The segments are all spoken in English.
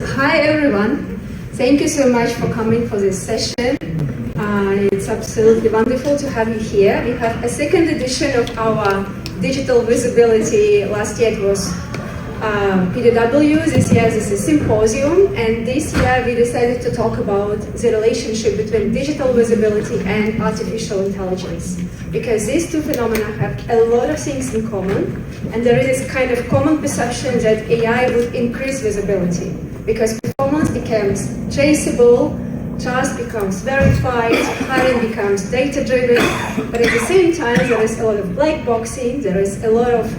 Hi everyone, thank you so much for coming for this session. It's absolutely wonderful to have you here. We have a second edition of our digital visibility. Last year it was PDW, this year this is Symposium, and this year we decided to talk about the relationship between digital visibility and artificial intelligence, because these two phenomena have a lot of things in common, and there is this kind of common perception that AI would increase visibility, because performance becomes traceable, trust becomes verified, hiring becomes data-driven, but at the same time there is a lot of black boxing, there is a lot of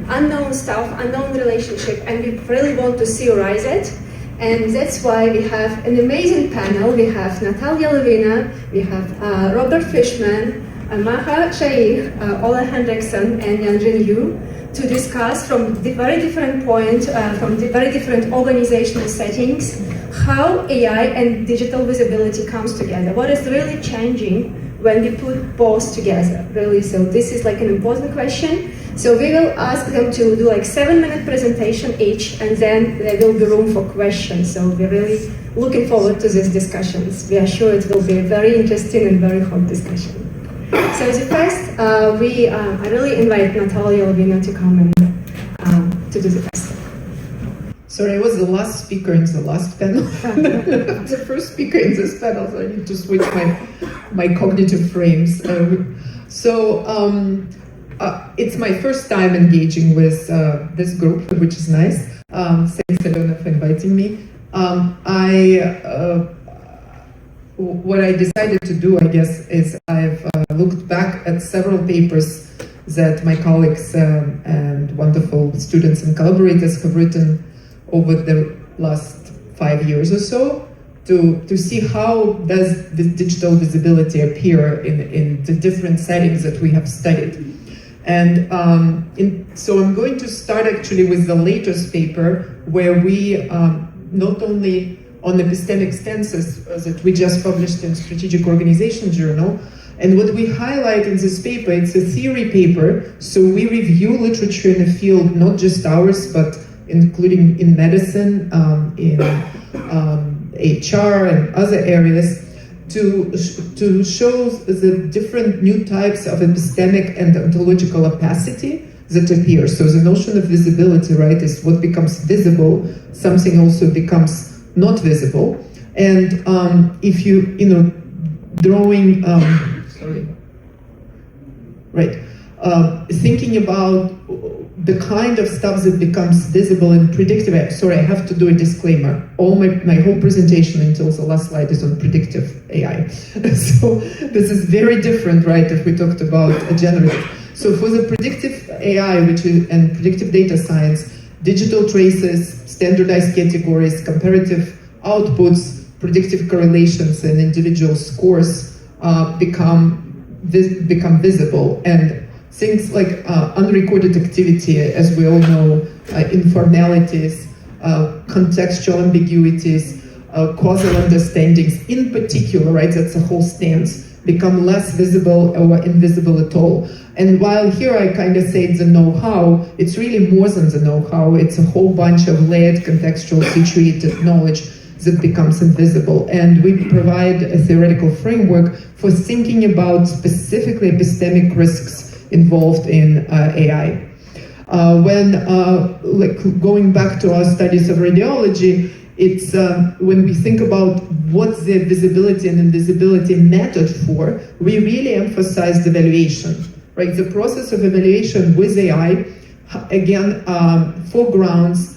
unknown stuff, unknown relationship, and we really want to theorize it. And that's why we have an amazing panel. We have Natalia Levina, we have Robert Fishman, Maha Shaikh, Ola Hendrickson, and Yanjin Yu to discuss from very different points, from very different organizational settings, how AI and digital visibility comes together. What is really changing when we put both together, really? So this is like an important question. So we will ask them to do like 7-minute presentation each, and then there will be room for questions. So we're really looking forward to these discussions. We are sure it will be a very interesting and very hot discussion. So the first, I really invite Natalia Levina to come and to do the first. Sorry, I was the last speaker in the last panel. The first speaker in this panel, so I need to switch my cognitive frames. It's my first time engaging with this group, which is nice. Thanks, Alona, for inviting me. What I decided to do, I guess, is I've looked back at several papers that my colleagues and wonderful students and collaborators have written over the last 5 years or so to see how does the digital visibility appear in the different settings that we have studied. And so I'm going to start actually with the latest paper where we not only on epistemic stances that we just published in Strategic Organization Journal, and what we highlight in this paper, it's a theory paper, so we review literature in the field, not just ours, but including in medicine, in HR and other areas, to show the different new types of epistemic and ontological opacity that appear. So the notion of visibility, right, is what becomes visible, something also becomes not visible. And if you drawing, thinking about the kind of stuff that becomes visible and predictive. Sorry, I have to do a disclaimer. My whole presentation until the last slide is on predictive AI. So this is very different, right, if we talked about a generative. So for the predictive AI, and predictive data science, digital traces, standardized categories, comparative outputs, predictive correlations, and individual scores become visible. And things like unrecorded activity, as we all know, informalities, contextual ambiguities, causal understandings, in particular, right, that's a whole stance, become less visible or invisible at all. And while here I kind of say the know-how, it's really more than the know-how. It's a whole bunch of layered, contextual, situated knowledge that becomes invisible. And we provide a theoretical framework for thinking about specifically epistemic risks involved in AI. Going back to our studies of radiology, it's when we think about what the visibility and invisibility mattered for, we really emphasize the evaluation, right? The process of evaluation with AI, again, foregrounds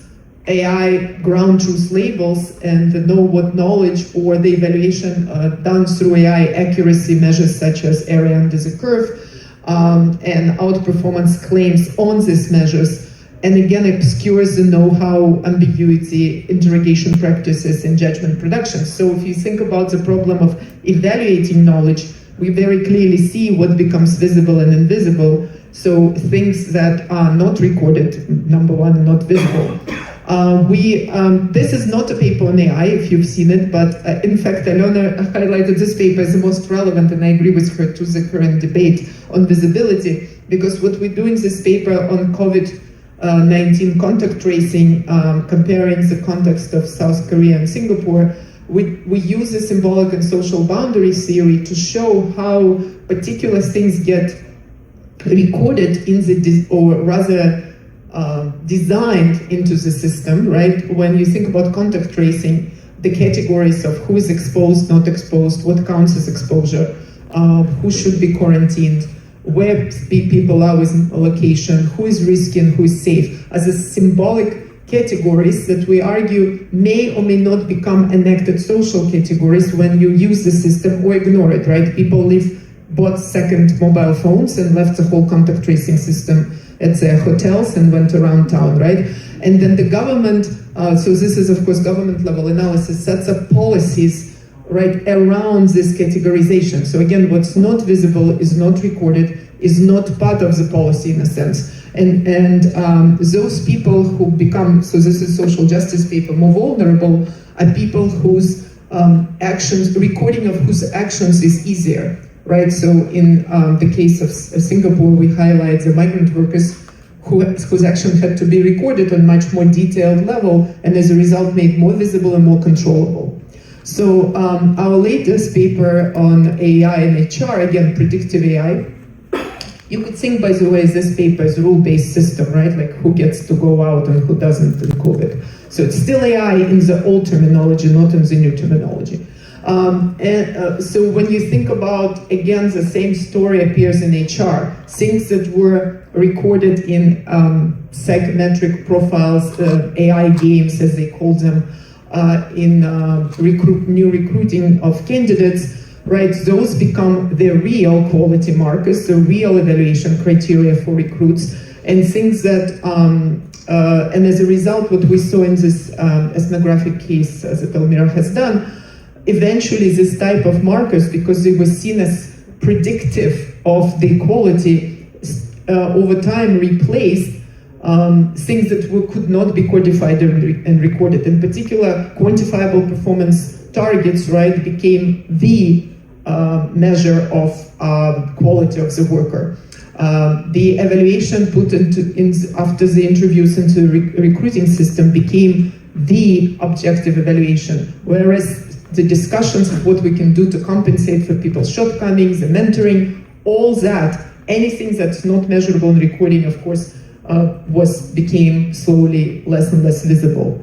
AI ground truth labels and the know what knowledge or the evaluation done through AI accuracy measures such as area under the curve, and outperformance claims on these measures, and again obscures the know-how, ambiguity, interrogation practices, and judgment production. So if you think about the problem of evaluating knowledge, we very clearly see what becomes visible and invisible. So things that are not recorded, number one, not visible. This is not a paper on AI, if you've seen it, but in fact, Alona highlighted this paper as the most relevant, and I agree with her to the current debate on visibility, because what we do in this paper on COVID 19 contact tracing, comparing the context of South Korea and Singapore, we use the symbolic and social boundary theory to show how particular things get recorded in the, or rather designed into the system, right? When you think about contact tracing, the categories of who is exposed, not exposed, what counts as exposure, who should be quarantined, where people are with a location, who is risky and who is safe, as a symbolic categories that we argue may or may not become enacted social categories when you use the system or ignore it, right? People bought second mobile phones and left the whole contact tracing system at their hotels and went around town, right? And then the government, so this is of course government level analysis, sets up policies, right, around this categorization. So again, what's not visible is not recorded, is not part of the policy in a sense. And those people who become, so this is social justice people, more vulnerable are people whose actions, recording of whose actions is easier, right? So in the case of Singapore, we highlight the migrant workers whose action had to be recorded on much more detailed level, and as a result made more visible and more controllable. So our latest paper on AI and HR, again, predictive AI, you could think, by the way, this paper is a rule-based system, right? Like who gets to go out and who doesn't in COVID. So it's still AI in the old terminology, not in the new terminology. So when you think about, again, the same story appears in HR, things that were recorded in psychometric profiles, AI games, as they call them, in new recruiting of candidates, right? Those become the real quality markers, the real evaluation criteria for recruits, and things that, and as a result, what we saw in this ethnographic case that Elmira has done, eventually this type of markers, because they were seen as predictive of the quality, over time replaced things that could not be codified and recorded. In particular, quantifiable performance targets, right, became the measure of quality of the worker. The evaluation put after the interviews into the recruiting system became the objective evaluation, whereas the discussions of what we can do to compensate for people's shortcomings, the mentoring, all that, anything that's not measurable in recording, of course, became slowly less and less visible.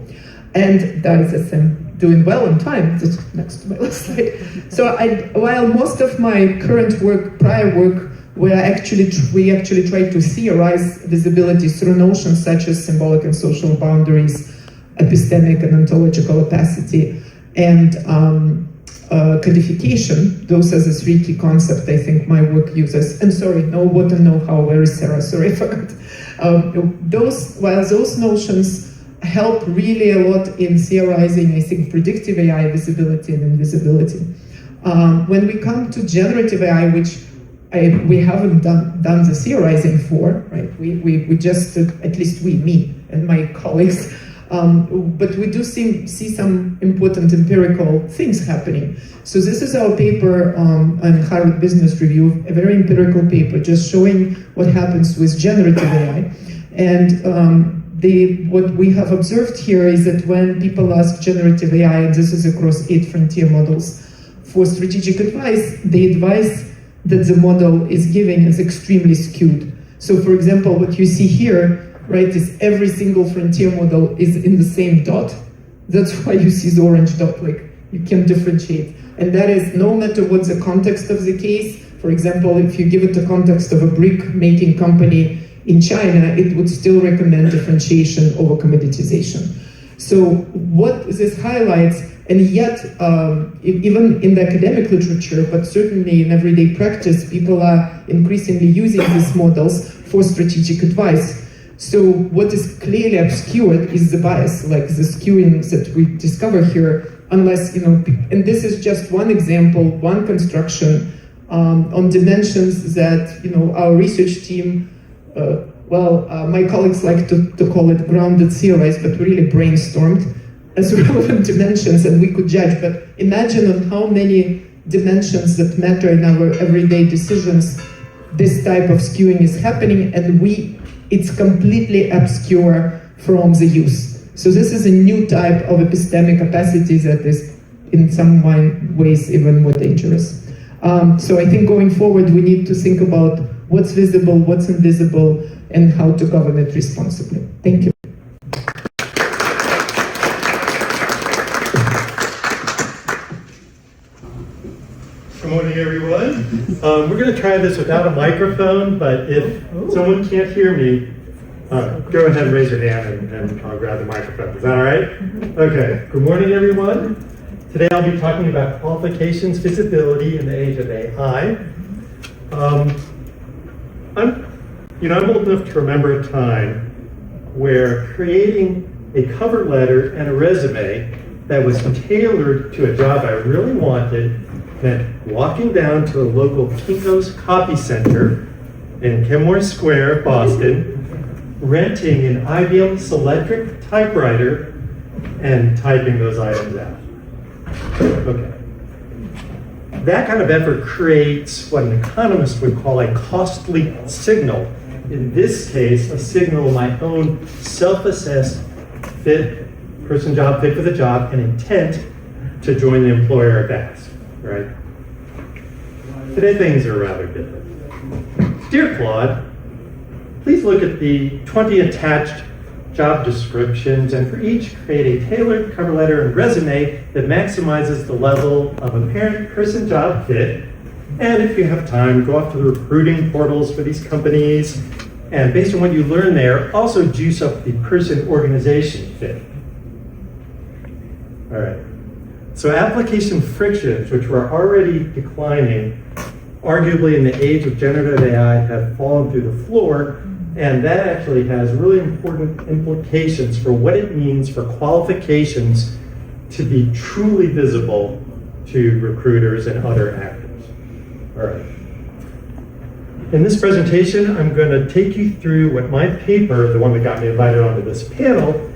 And that is as I'm doing well on time, that's next to my last slide. So while most of my current work, prior work, we actually tried to theorize visibility through notions such as symbolic and social boundaries, epistemic and ontological opacity, and codification. Those are the three key concepts I think my work uses. And sorry, know what and know how, where is Sarah? Sorry, I forgot. While those notions help really a lot in theorizing, I think, predictive AI visibility and invisibility. When we come to generative AI, which we haven't done the theorizing for, right? We just, at least me and my colleagues, but we do see some important empirical things happening. So this is our paper on Harvard Business Review, a very empirical paper, just showing what happens with generative AI. And what we have observed here is that when people ask generative AI, and this is across 8 frontier models, for strategic advice, the advice that the model is giving is extremely skewed. So for example, what you see here, right, is every single frontier model is in the same dot. That's why you see the orange dot, like you can differentiate. And that is no matter what the context of the case. For example, if you give it the context of a brick making company in China, it would still recommend differentiation over commoditization. So what this highlights, and yet even in the academic literature, but certainly in everyday practice, people are increasingly using these models for strategic advice. So what is clearly obscured is the bias, like the skewing that we discover here, unless, and this is just one example, one construction on dimensions that, our research team, my colleagues like to call it grounded theorized, but really brainstormed as relevant dimensions, and we could judge. But imagine on how many dimensions that matter in our everyday decisions, this type of skewing is happening, and we it's completely obscure from the use. So this is a new type of epistemic capacity that is in some ways even more dangerous. So I think going forward we need to think about what's visible, what's invisible, and how to govern it responsibly. Thank you. Good morning, everyone. We're going to try this without a microphone, but if someone can't hear me, go ahead and raise your hand and I'll grab the microphone. Is that all right? Okay. Good morning, everyone. Today I'll be talking about qualifications, visibility in the age of AI. I'm old enough to remember a time where creating a cover letter and a resume that was tailored to a job I really wanted meant walking down to a local Kinko's Copy Center in Kenmore Square, Boston, renting an IBM Selectric typewriter and typing those items out. Okay. That kind of effort creates what an economist would call a costly signal. In this case, a signal of my own self-assessed fit, person-job fit for the job, and intent to join the employer at best, right? Today things are rather different. Dear Claude, please look at the 20 attached job descriptions and for each create a tailored cover letter and resume that maximizes the level of apparent person-job fit. And if you have time, go off to the recruiting portals for these companies and based on what you learn there, also juice up the person-organization fit. All right. So application frictions, which were already declining, arguably in the age of generative AI, have fallen through the floor, and that actually has really important implications for what it means for qualifications to be truly visible to recruiters and other actors. All right. In this presentation, I'm going to take you through what my paper, the one that got me invited onto this panel,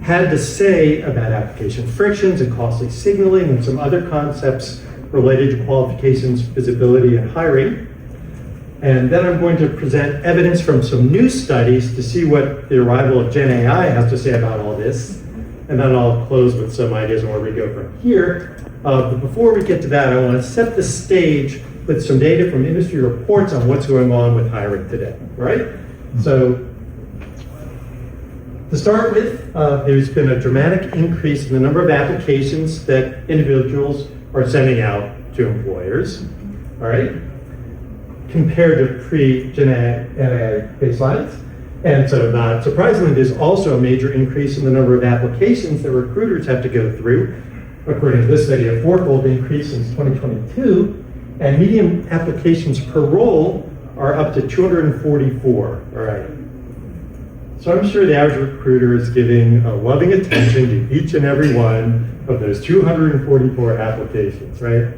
had to say about application frictions and costly signaling and some other concepts related to qualifications, visibility, and hiring. And then I'm going to present evidence from some new studies to see what the arrival of Gen AI has to say about all this. And then I'll close with some ideas on where we go from here. But before we get to that, I want to set the stage with some data from industry reports on what's going on with hiring today, right? So to start with, there's been a dramatic increase in the number of applications that individuals are sending out to employers, all right, compared to pre-Gen AI baselines. And so not surprisingly, there's also a major increase in the number of applications that recruiters have to go through. According to this study, a fourfold increase since 2022, and median applications per role are up to 244, all right. So I'm sure the average recruiter is giving loving attention to each and every one of those 244 applications, right?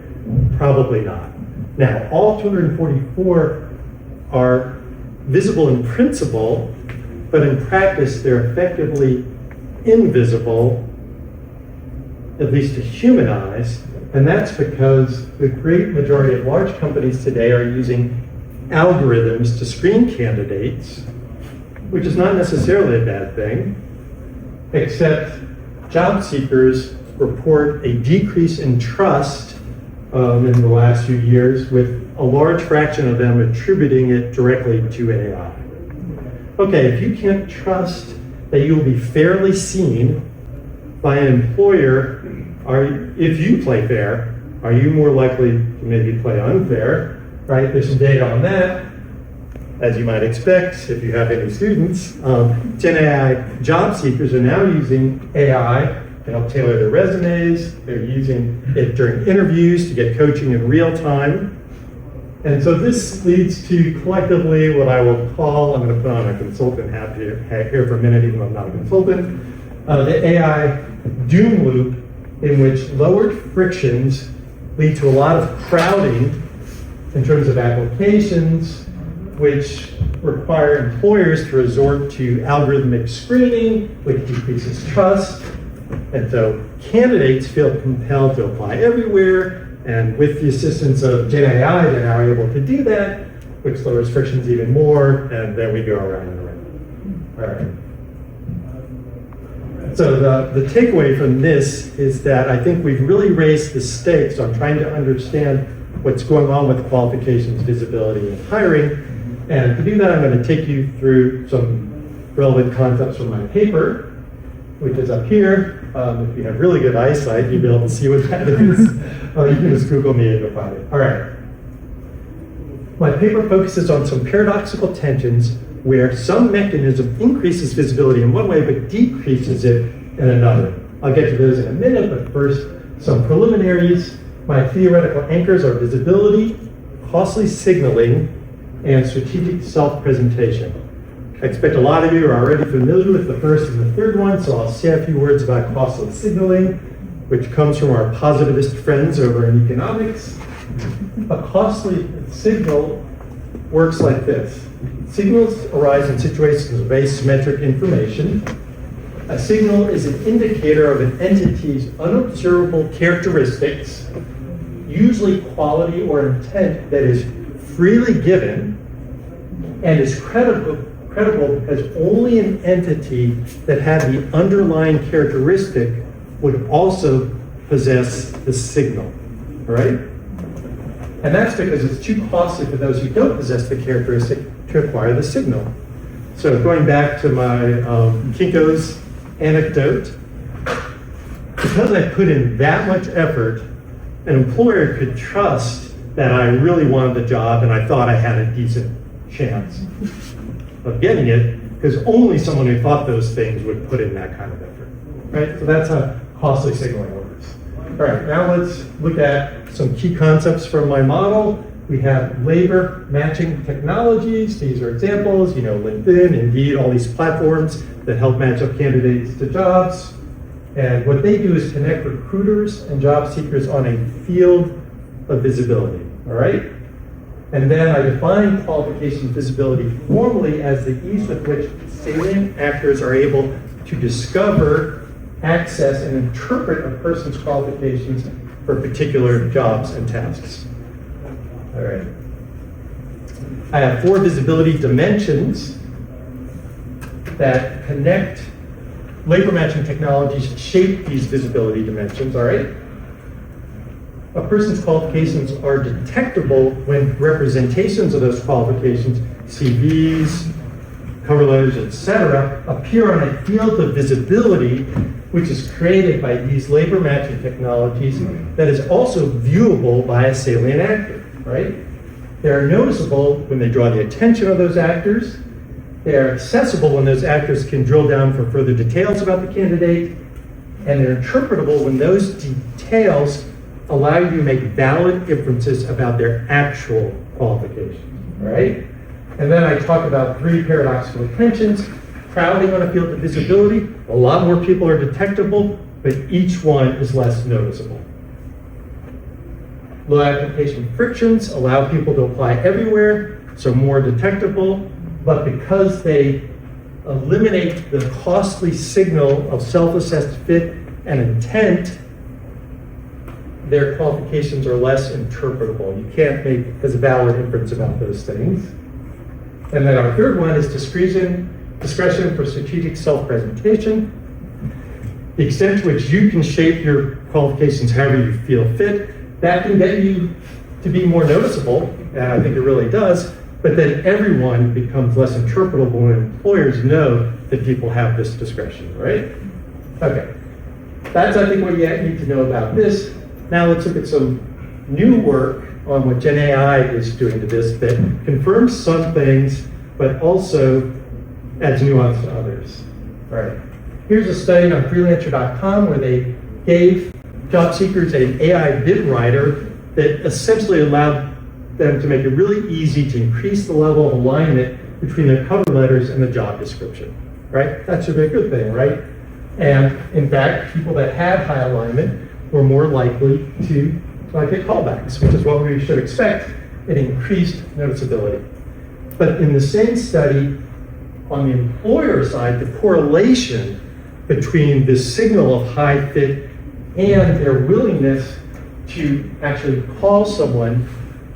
Probably not. Now, all 244 are visible in principle, but in practice, they're effectively invisible, at least to human eyes, and that's because the great majority of large companies today are using algorithms to screen candidates, which is not necessarily a bad thing, except job seekers report a decrease in trust in the last few years, with a large fraction of them attributing it directly to AI. Okay, if you can't trust that you'll be fairly seen by an employer, if you play fair, are you more likely to maybe play unfair, right? There's some data on that. As you might expect, if you have any students, Gen AI job seekers are now using AI to help tailor their resumes. They're using it during interviews to get coaching in real time. And so this leads to collectively what I will call, I'm going to put on a consultant hat here for a minute, even though I'm not a consultant, the AI doom loop, in which lowered frictions lead to a lot of crowding in terms of applications, which require employers to resort to algorithmic screening, which decreases trust. And so candidates feel compelled to apply everywhere. And with the assistance of Gen AI, they're now able to do that, which lowers frictions even more. And then we go around and around. All right. So the takeaway from this is that I think we've really raised the stakes on trying to understand what's going on with qualifications, visibility, and hiring. And to do that, I'm going to take you through some relevant concepts from my paper, which is up here. If you have really good eyesight, you'll be able to see what that is. You can just Google me and you'll find it. All right. My paper focuses on some paradoxical tensions where some mechanism increases visibility in one way but decreases it in another. I'll get to those in a minute, but first, some preliminaries. My theoretical anchors are visibility, costly signaling, and strategic self-presentation. I expect a lot of you are already familiar with the first and the third one, so I'll say a few words about costly signaling, which comes from our positivist friends over in economics. A costly signal works like this. Signals arise in situations of asymmetric information. A signal is an indicator of an entity's unobservable characteristics, usually quality or intent that is freely given and is credible because only an entity that had the underlying characteristic would also possess the signal, all right? And that's because it's too costly for those who don't possess the characteristic to acquire the signal. So going back to my Kinko's anecdote, because I put in that much effort, an employer could trust that I really wanted the job and I thought I had a decent chance of getting it, because only someone who thought those things would put in that kind of effort, right? So that's how costly signaling works. All right, now let's look at some key concepts from my model. We have labor matching technologies. These are examples, LinkedIn, Indeed, all these platforms that help match up candidates to jobs. And what they do is connect recruiters and job seekers on a field of visibility, all right? And then I define qualification visibility formally as the ease with which salient actors are able to discover, access, and interpret a person's qualifications for particular jobs and tasks. All right. I have 4 visibility dimensions that connect. Labor matching technologies shape these visibility dimensions, all right? A person's qualifications are detectable when representations of those qualifications, CVs, cover letters, etc., appear on a field of visibility which is created by these labor matching technologies that is also viewable by a salient actor, right? They are noticeable when they draw the attention of those actors. They are accessible when those actors can drill down for further details about the candidate. And they're interpretable when those details allow you to make valid inferences about their actual qualifications, right? And then I talk about 3 paradoxical tensions. Crowding on a field of visibility, a lot more people are detectable, but each one is less noticeable. Low application frictions allow people to apply everywhere, so more detectable, but because they eliminate the costly signal of self-assessed fit and intent, their qualifications are less interpretable. You can't make as a valid inference about those things. And then our third one is discretion for strategic self-presentation. The extent to which you can shape your qualifications however you feel fit, that can get you to be more noticeable, and I think it really does, but then everyone becomes less interpretable when employers know that people have this discretion, right? Okay, that's I think what you need to know about this. Now let's look at some new work on what Gen AI is doing to this that confirms some things, but also adds nuance to others. All right. Here's a study on freelancer.com where they gave job seekers an AI bid writer that essentially allowed them to make it really easy to increase the level of alignment between their cover letters and the job description, right? That should be a good thing, right? And in fact, people that had high alignment were more likely to get callbacks, which is what we should expect. It increased noticeability. But in the same study, on the employer side, the correlation between this signal of high fit and their willingness to actually call someone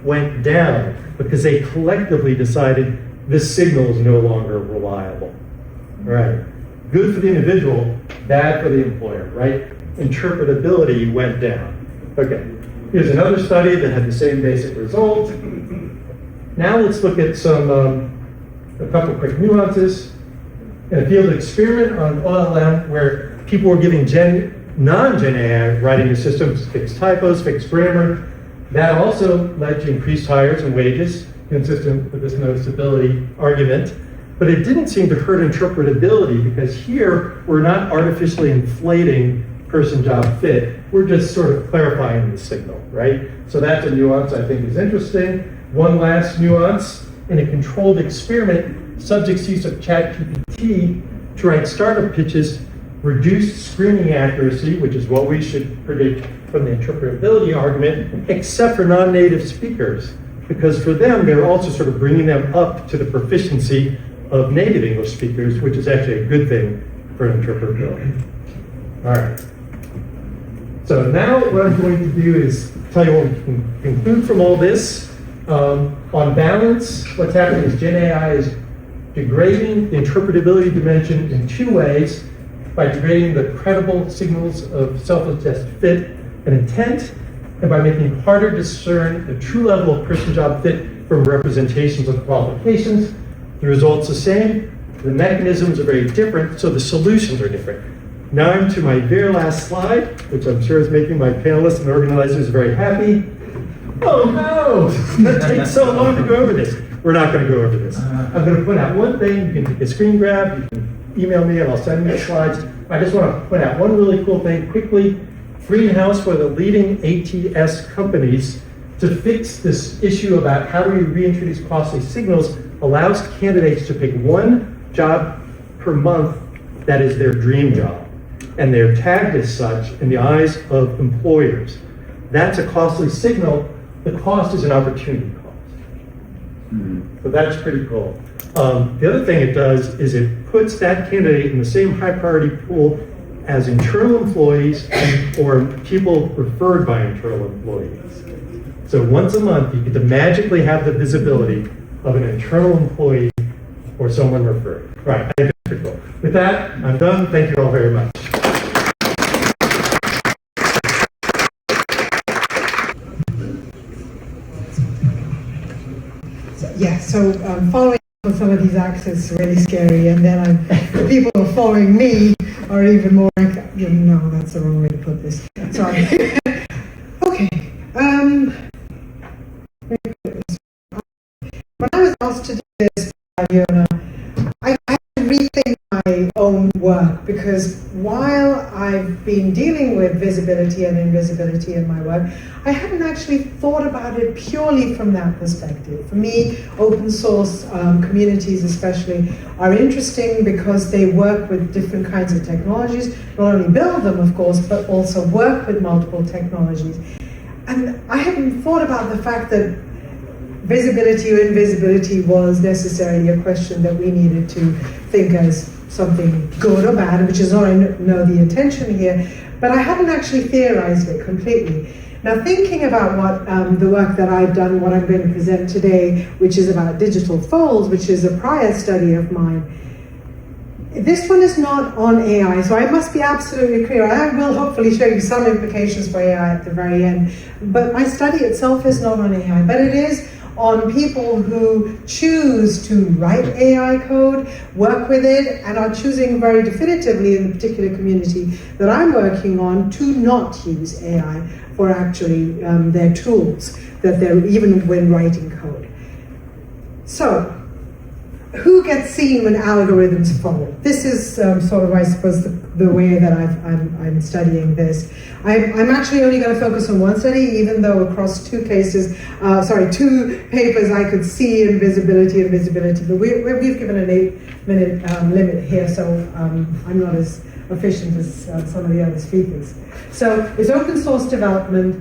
went down because they collectively decided this signal is no longer reliable. All right. Good for the individual, bad for the employer, right? Interpretability went down. Okay. Here's another study that had the same basic result. Now let's look at a couple quick nuances. In a field experiment on OLM where people were giving non-Gen AI writing the systems fixed typos, fixed grammar, that also led to increased hires and wages, consistent with this noticeability argument. But it didn't seem to hurt interpretability because here we're not artificially inflating person-job fit. We're just sort of clarifying the signal, right? So that's a nuance I think is interesting. One last nuance, in a controlled experiment, subjects' use of ChatGPT to write startup pitches reduced screening accuracy, which is what we should predict from the interpretability argument, except for non-native speakers, because for them, they're also sort of bringing them up to the proficiency of native English speakers, which is actually a good thing for interpretability. All right. So now what I'm going to do is tell you what we can conclude from all this. On balance, what's happening is Gen AI is degrading the interpretability dimension in two ways: by degrading the credible signals of self-attest fit and intent, and by making it harder to discern the true level of person-job fit from representations of qualifications. The result's the same, the mechanisms are very different, so the solutions are different. Now I'm to my very last slide, which I'm sure is making my panelists and organizers very happy. Oh no, that takes so long to go over this. We're not going to go over this. I'm going to point out one thing. You can take a screen grab, you can email me and I'll send you the slides. I just want to point out one really cool thing quickly. Greenhouse, one of the leading ATS companies, to fix this issue about how do we reintroduce costly signals, allows candidates to pick one job per month that is their dream job. And they're tagged as such in the eyes of employers. That's a costly signal. The cost is an opportunity cost. So that's pretty cool. The other thing it does is it puts that candidate in the same high priority pool as internal employees or people referred by internal employees. So once a month, you get to magically have the visibility of an internal employee or someone referred. Right, I think that's pretty cool. With that, I'm done. Thank you all very much. Yeah, so following on some of these acts is really scary, and then the people who are following me are even more. No, that's the wrong way to put this. Sorry. Okay. When I was asked to do this, I had to rethink my own work, because while I've been dealing with visibility and invisibility in my work, I hadn't actually thought about it purely from that perspective. For me, open source communities especially are interesting because they work with different kinds of technologies, not only build them, of course, but also work with multiple technologies. And I hadn't thought about the fact that visibility or invisibility was necessarily a question that we needed to think as something good or bad, which is not, I know, the intention here, but I hadn't actually theorized it completely. Now, thinking about what the work that I've done, what I'm going to present today, which is about digital folds, which is a prior study of mine, this one is not on AI, so I must be absolutely clear. I will hopefully show you some implications for AI at the very end, but my study itself is not on AI, but it is on people who choose to write AI code, work with it, and are choosing very definitively in the particular community that I'm working on to not use AI for actually their tools, that they're even when writing code. So, who gets seen when algorithms fall? This is sort of, I suppose, the way that I'm studying this. I'm actually only going to focus on one study, even though across two papers I could see invisibility and visibility, but we've given an 8-minute limit here, so I'm not as efficient as some of the other speakers. So it's open source development.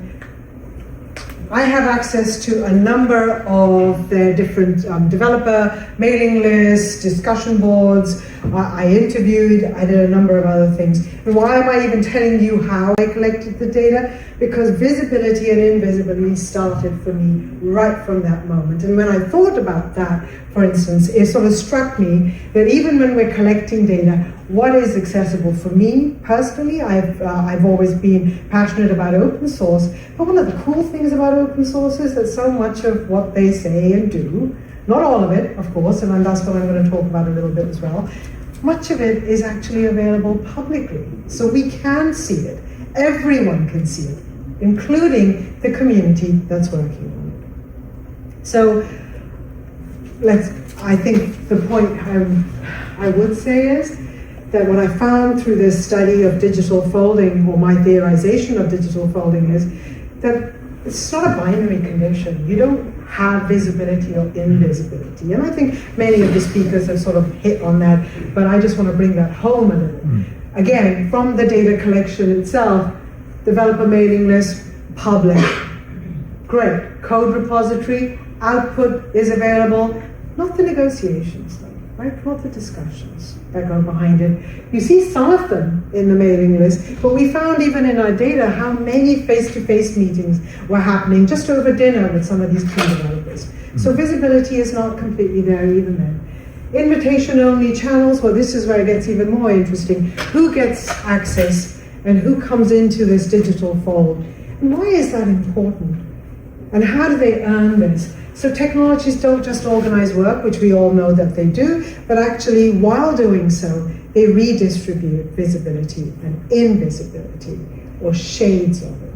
I have access to a number of their different developer mailing lists, discussion boards. I interviewed, I did a number of other things. And why am I even telling you how I collected the data? Because visibility and invisibility started for me right from that moment. And when I thought about that, for instance, it sort of struck me that even when we're collecting data, what is accessible for me personally? I've always been passionate about open source, but one of the cool things about open source is that so much of what they say and do, not all of it, of course, and that's what I'm going to talk about a little bit as well, much of it is actually available publicly. So we can see it. Everyone can see it, including the community that's working on it. So I think the point I would say is that what I found through this study of digital folding, or my theorization of digital folding, is that it's not a binary condition. You don't have visibility or invisibility. And I think many of the speakers have sort of hit on that, but I just want to bring that home a little. Again, from the data collection itself, developer mailing list, public. Great. Code repository, output is available. Not the negotiations, though, right? Not the discussions that go behind it. You see some of them in the mailing list, but we found even in our data how many face-to-face meetings were happening just over dinner with some of these key developers. So visibility is not completely there even then. Invitation-only channels, well, this is where it gets even more interesting. Who gets access and who comes into this digital fold? And why is that important? And how do they earn this? So technologies don't just organize work, which we all know that they do, but actually, while doing so, they redistribute visibility and invisibility, or shades of it.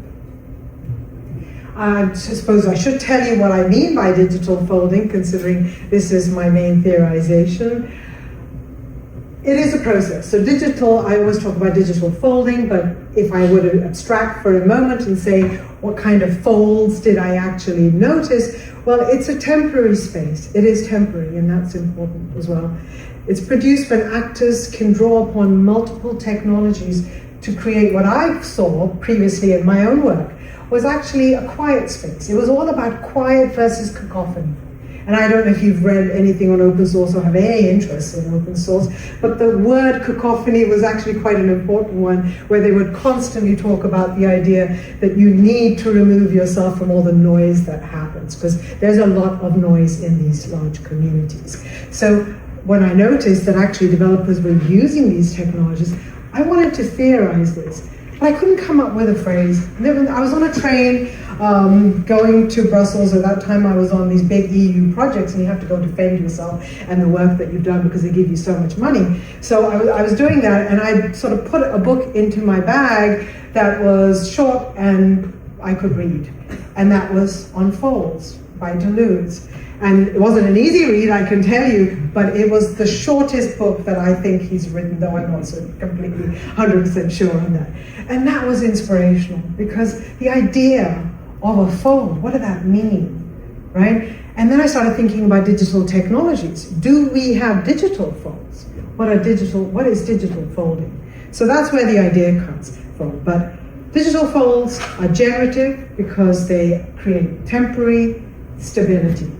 I suppose I should tell you what I mean by digital folding, considering this is my main theorization. It is a process. So digital, I always talk about digital folding, but if I were to abstract for a moment and say, what kind of folds did I actually notice? Well, it's a temporary space. It is temporary, and that's important as well. It's produced when actors can draw upon multiple technologies to create what I saw previously in my own work, was actually a quiet space. It was all about quiet versus cacophony. And I don't know if you've read anything on open source or have any interest in open source, but the word cacophony was actually quite an important one, where they would constantly talk about the idea that you need to remove yourself from all the noise that happens, because there's a lot of noise in these large communities. So when I noticed that actually developers were using these technologies, I wanted to theorize this. But I couldn't come up with a phrase. I was on a train going to Brussels. At that time I was on these big EU projects, and you have to go defend yourself and the work that you've done because they give you so much money. So I was doing that, and I sort of put a book into my bag that was short and I could read. And that was On Folds by Deleuze. And it wasn't an easy read, I can tell you, but it was the shortest book that I think he's written, though I'm not so completely 100% sure on that. And that was inspirational, because the idea of a fold, what did that mean, right? And then I started thinking about digital technologies. Do we have digital folds? What is digital folding? So that's where the idea comes from. But digital folds are generative because they create temporary stability.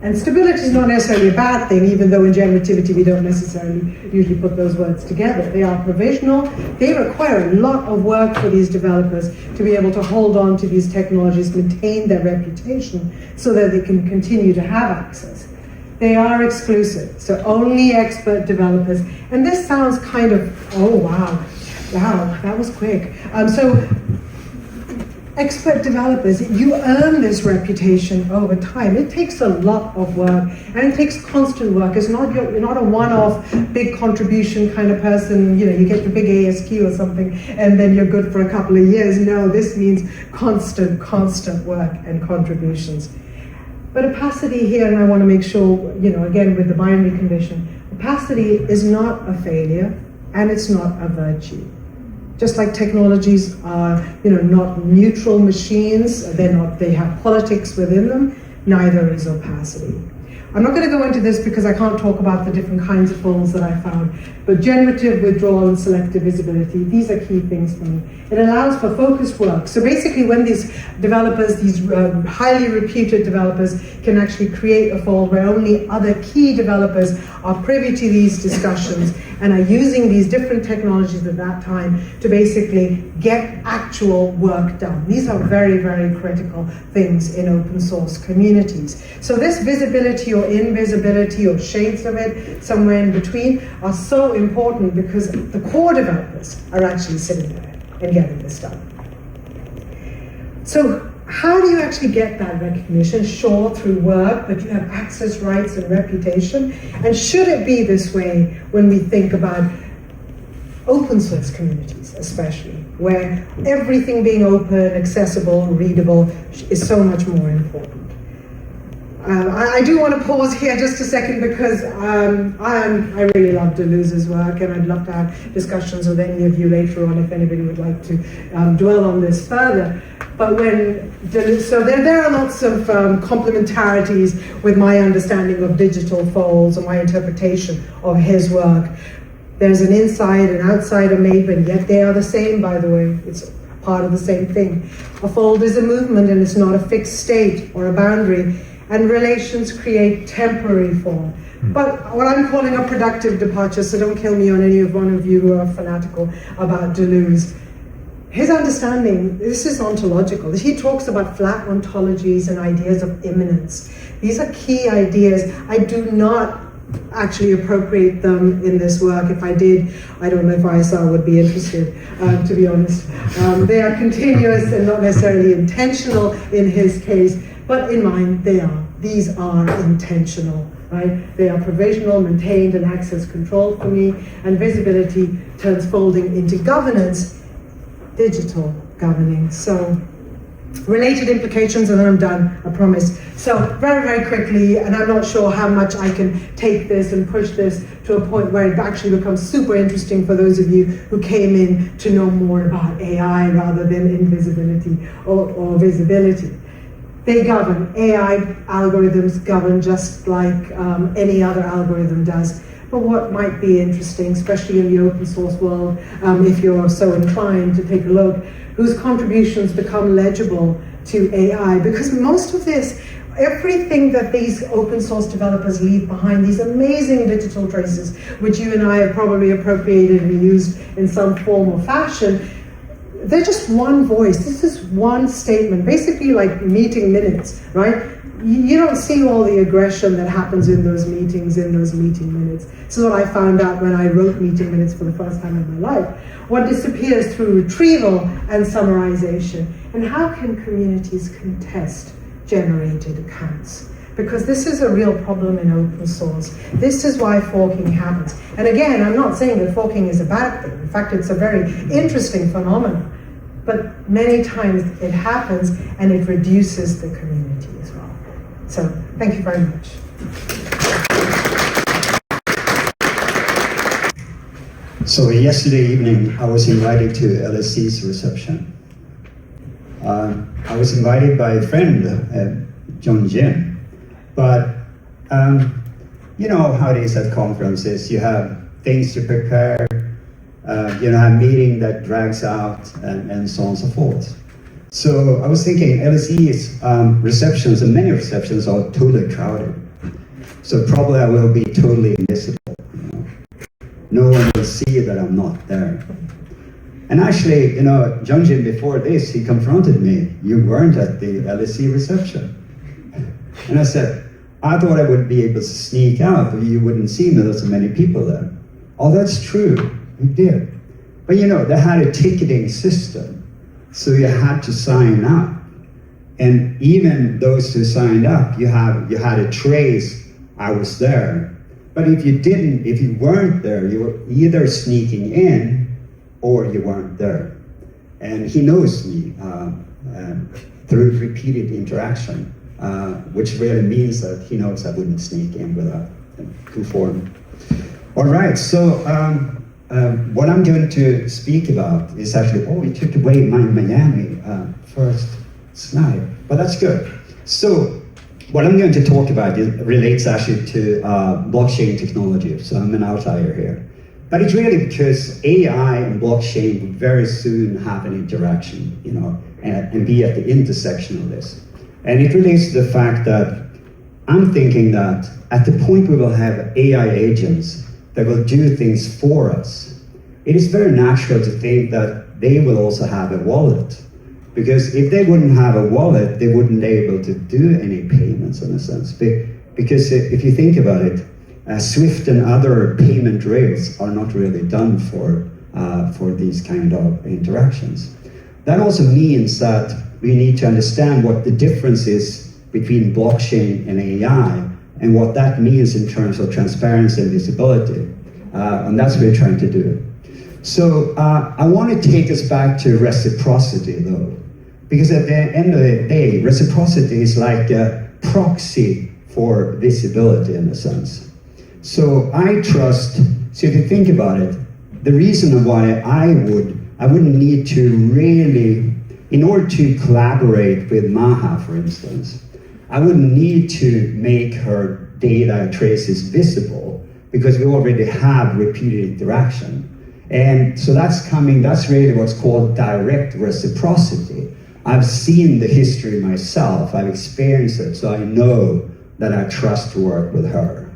And stability is not necessarily a bad thing, even though in generativity we don't necessarily usually put those words together. They are provisional. They require a lot of work for these developers to be able to hold on to these technologies, maintain their reputation, so that they can continue to have access. They are exclusive, so only expert developers. And this sounds kind of, oh wow, that was quick. So expert developers, you earn this reputation over time. It takes a lot of work, and it takes constant work. It's not you're not a one-off big contribution kind of person. You know, you get your big ASQ or something, and then you're good for a couple of years. No, this means constant work and contributions. But opacity here, and I want to make sure, you know, again with the binary condition, opacity is not a failure, and it's not a virtue. Just like technologies are, you know, not neutral machines, they have politics within them, neither is opacity. I'm not going to go into this because I can't talk about the different kinds of folds that I found, but generative, withdrawal, and selective visibility, these are key things for me. It allows for focused work. So basically when these developers, these highly reputed developers, can actually create a fold where only other key developers are privy to these discussions and are using these different technologies at that time to basically get actual work done. These are very, very critical things in open source communities. So this visibility or invisibility or shades of it, somewhere in between, are so important because the core developers are actually sitting there and getting this done. So how do you actually get that recognition? Sure, through work, but you have access rights and reputation. And should it be this way when we think about open source communities, especially, where everything being open, accessible, readable is so much more important? I do want to pause here just a second because I really love Deleuze's work, and I'd love to have discussions with any of you later on if anybody would like to dwell on this further. But when Deleuze, so there are lots of complementarities with my understanding of digital folds and my interpretation of his work. There's an inside and outside of maybe, and yet they are the same, by the way. It's part of the same thing. A fold is a movement, and it's not a fixed state or a boundary. And relations create temporary form. But what I'm calling a productive departure, so don't kill me on any of one of you who are fanatical about Deleuze. His understanding, this is ontological. He talks about flat ontologies and ideas of immanence. These are key ideas. I do not actually appropriate them in this work. If I did, I don't know if ISR would be interested, to be honest. They are continuous and not necessarily intentional in his case, but in mine, they are. These are intentional, right? They are provisional, maintained, and access controlled for me, and visibility turns folding into governance, digital governing. So, related implications, and then I'm done, I promise. So, very, very quickly, and I'm not sure how much I can take this and push this to a point where it actually becomes super interesting for those of you who came in to know more about AI rather than invisibility or visibility. They govern. AI algorithms govern just like any other algorithm does. But what might be interesting, especially in the open source world, if you're so inclined to take a look, whose contributions become legible to AI, because most of this, everything that these open source developers leave behind, these amazing digital traces, which you and I have probably appropriated and used in some form or fashion, they're just one voice. This is one statement, basically like meeting minutes, right? You don't see all the aggression that happens in those meetings, in those meeting minutes. This is what I found out when I wrote meeting minutes for the first time in my life. What disappears through retrieval and summarization. And how can communities contest generated accounts? Because this is a real problem in open source. This is why forking happens. And again, I'm not saying that forking is a bad thing. In fact, it's a very interesting phenomenon. But many times it happens and it reduces the community as well. So, thank you very much. So yesterday evening, I was invited to LSE's reception. I was invited by a friend, John Jim. But you know how it is at conferences. You have things to prepare, you know, a meeting that drags out, and so on and so forth. So I was thinking LSE's receptions, and many receptions are totally crowded. So probably I will be totally invisible. You know? No one will see that I'm not there. And actually, you know, John Jim, before this, he confronted me. You weren't at the LSE reception. And I said, I thought I would be able to sneak out, but you wouldn't see me, there's so many people there. Oh, that's true, you did. But you know, they had a ticketing system, so you had to sign up. And even those who signed up, you had a trace, I was there. But if you weren't there, you were either sneaking in or you weren't there. And he knows me through repeated interaction. Which really means that he knows I wouldn't sneak in without conform. All right, so what I'm going to speak about is actually, we took away my Miami first slide, but that's good. So what I'm going to talk about relates actually to blockchain technology, so I'm an outlier here. But it's really because AI and blockchain would very soon have an interaction, you know, and be at the intersection of this. And it relates to the fact that I'm thinking that at the point we will have AI agents that will do things for us, it is very natural to think that they will also have a wallet. Because if they wouldn't have a wallet, they wouldn't be able to do any payments in a sense. Because if you think about it, SWIFT and other payment rails are not really done for these kind of interactions. That also means that we need to understand what the difference is between blockchain and AI and what that means in terms of transparency and visibility. And that's what we're trying to do. So I want to take us back to reciprocity though, because at the end of the day, reciprocity is like a proxy for visibility in a sense. So I trust, so if you think about it, the reason why I wouldn't need to really, in order to collaborate with Maha, for instance, I wouldn't need to make her data traces visible because we already have repeated interaction. And so that's really what's called direct reciprocity. I've seen the history myself, I've experienced it, so I know that I trust to work with her.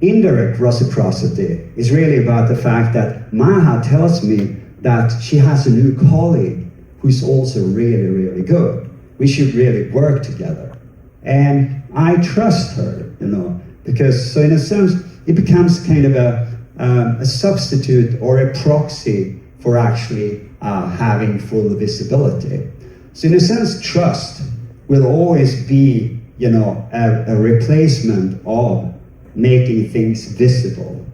Indirect reciprocity is really about the fact that Maha tells me that she has a new colleague who's also really, really good. We should really work together. And I trust her, you know, because so in a sense, it becomes kind of a substitute or a proxy for actually having full visibility. So in a sense, trust will always be, you know, a replacement of making things visible.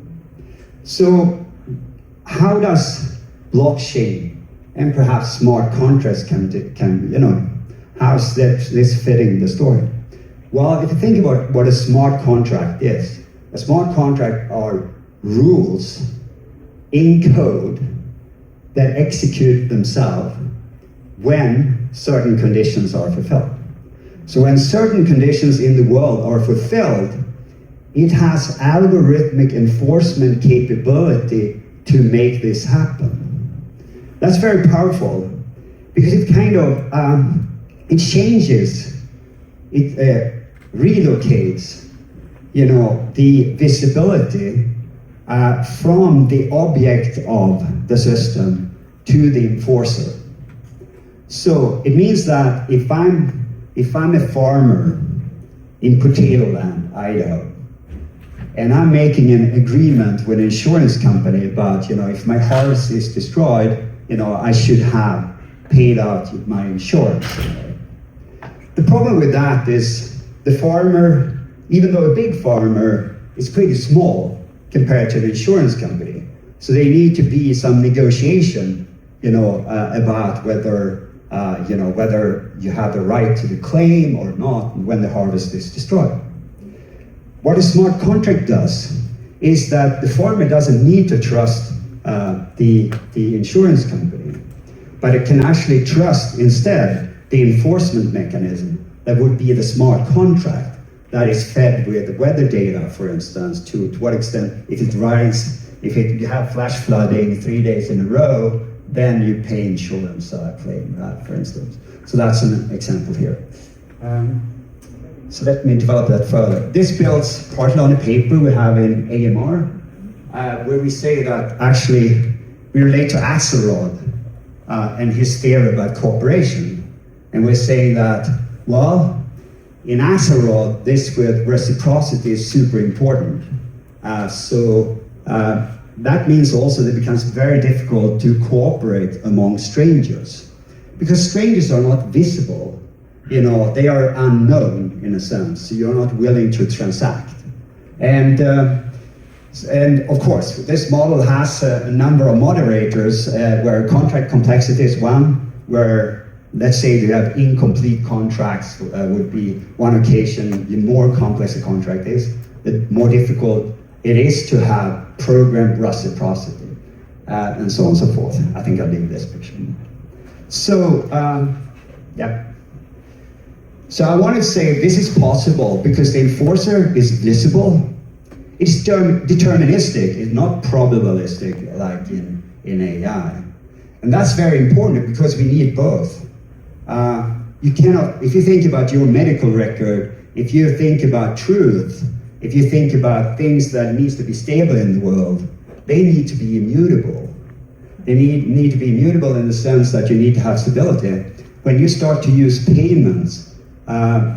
So how does blockchain and perhaps smart contracts can you know, how's this fitting the story? Well, if you think about what a smart contract is, a smart contract are rules in code that execute themselves when certain conditions are fulfilled. So when certain conditions in the world are fulfilled, it has algorithmic enforcement capability to make this happen. That's very powerful because it kind of, it changes, it relocates, you know, the visibility from the object of the system to the enforcer. So it means that if I'm a farmer in potato land, Idaho, and I'm making an agreement with an insurance company about, you know, if my harvest is destroyed, you know, I should have paid out my insurance. The problem with that is the farmer, even though a big farmer, is pretty small compared to the insurance company. So there need to be some negotiation, you know, about whether, you know, whether you have the right to the claim or not when the harvest is destroyed. What a smart contract does is that the farmer doesn't need to trust the insurance company, but it can actually trust instead the enforcement mechanism that would be the smart contract that is fed with weather data, for instance, to what extent, if it rains, if you have flash flooding 3 days in a row, then you pay insurance claim, for instance. So that's an example here. So let me develop that further. This builds partly on a paper we have in AMR, where we say that actually we relate to Axelrod and his theory about cooperation. And we're saying that, well, in Axelrod, this with reciprocity is super important. That means also that it becomes very difficult to cooperate among strangers, because strangers are not visible. You know, they are unknown in a sense. So you're not willing to transact. And of course, this model has a number of moderators where contract complexity is one, where let's say you have incomplete contracts would be one occasion. The more complex a contract is, the more difficult it is to have programmed reciprocity, and so on and so forth. I think I'll leave this picture. So, yeah. So I want to say this is possible because the enforcer is visible. It's deterministic, it's not probabilistic like in AI. And that's very important because we need both. You cannot, if you think about your medical record, if you think about truth, if you think about things that needs to be stable in the world, they need to be immutable. They need to be immutable in the sense that you need to have stability. When you start to use payments,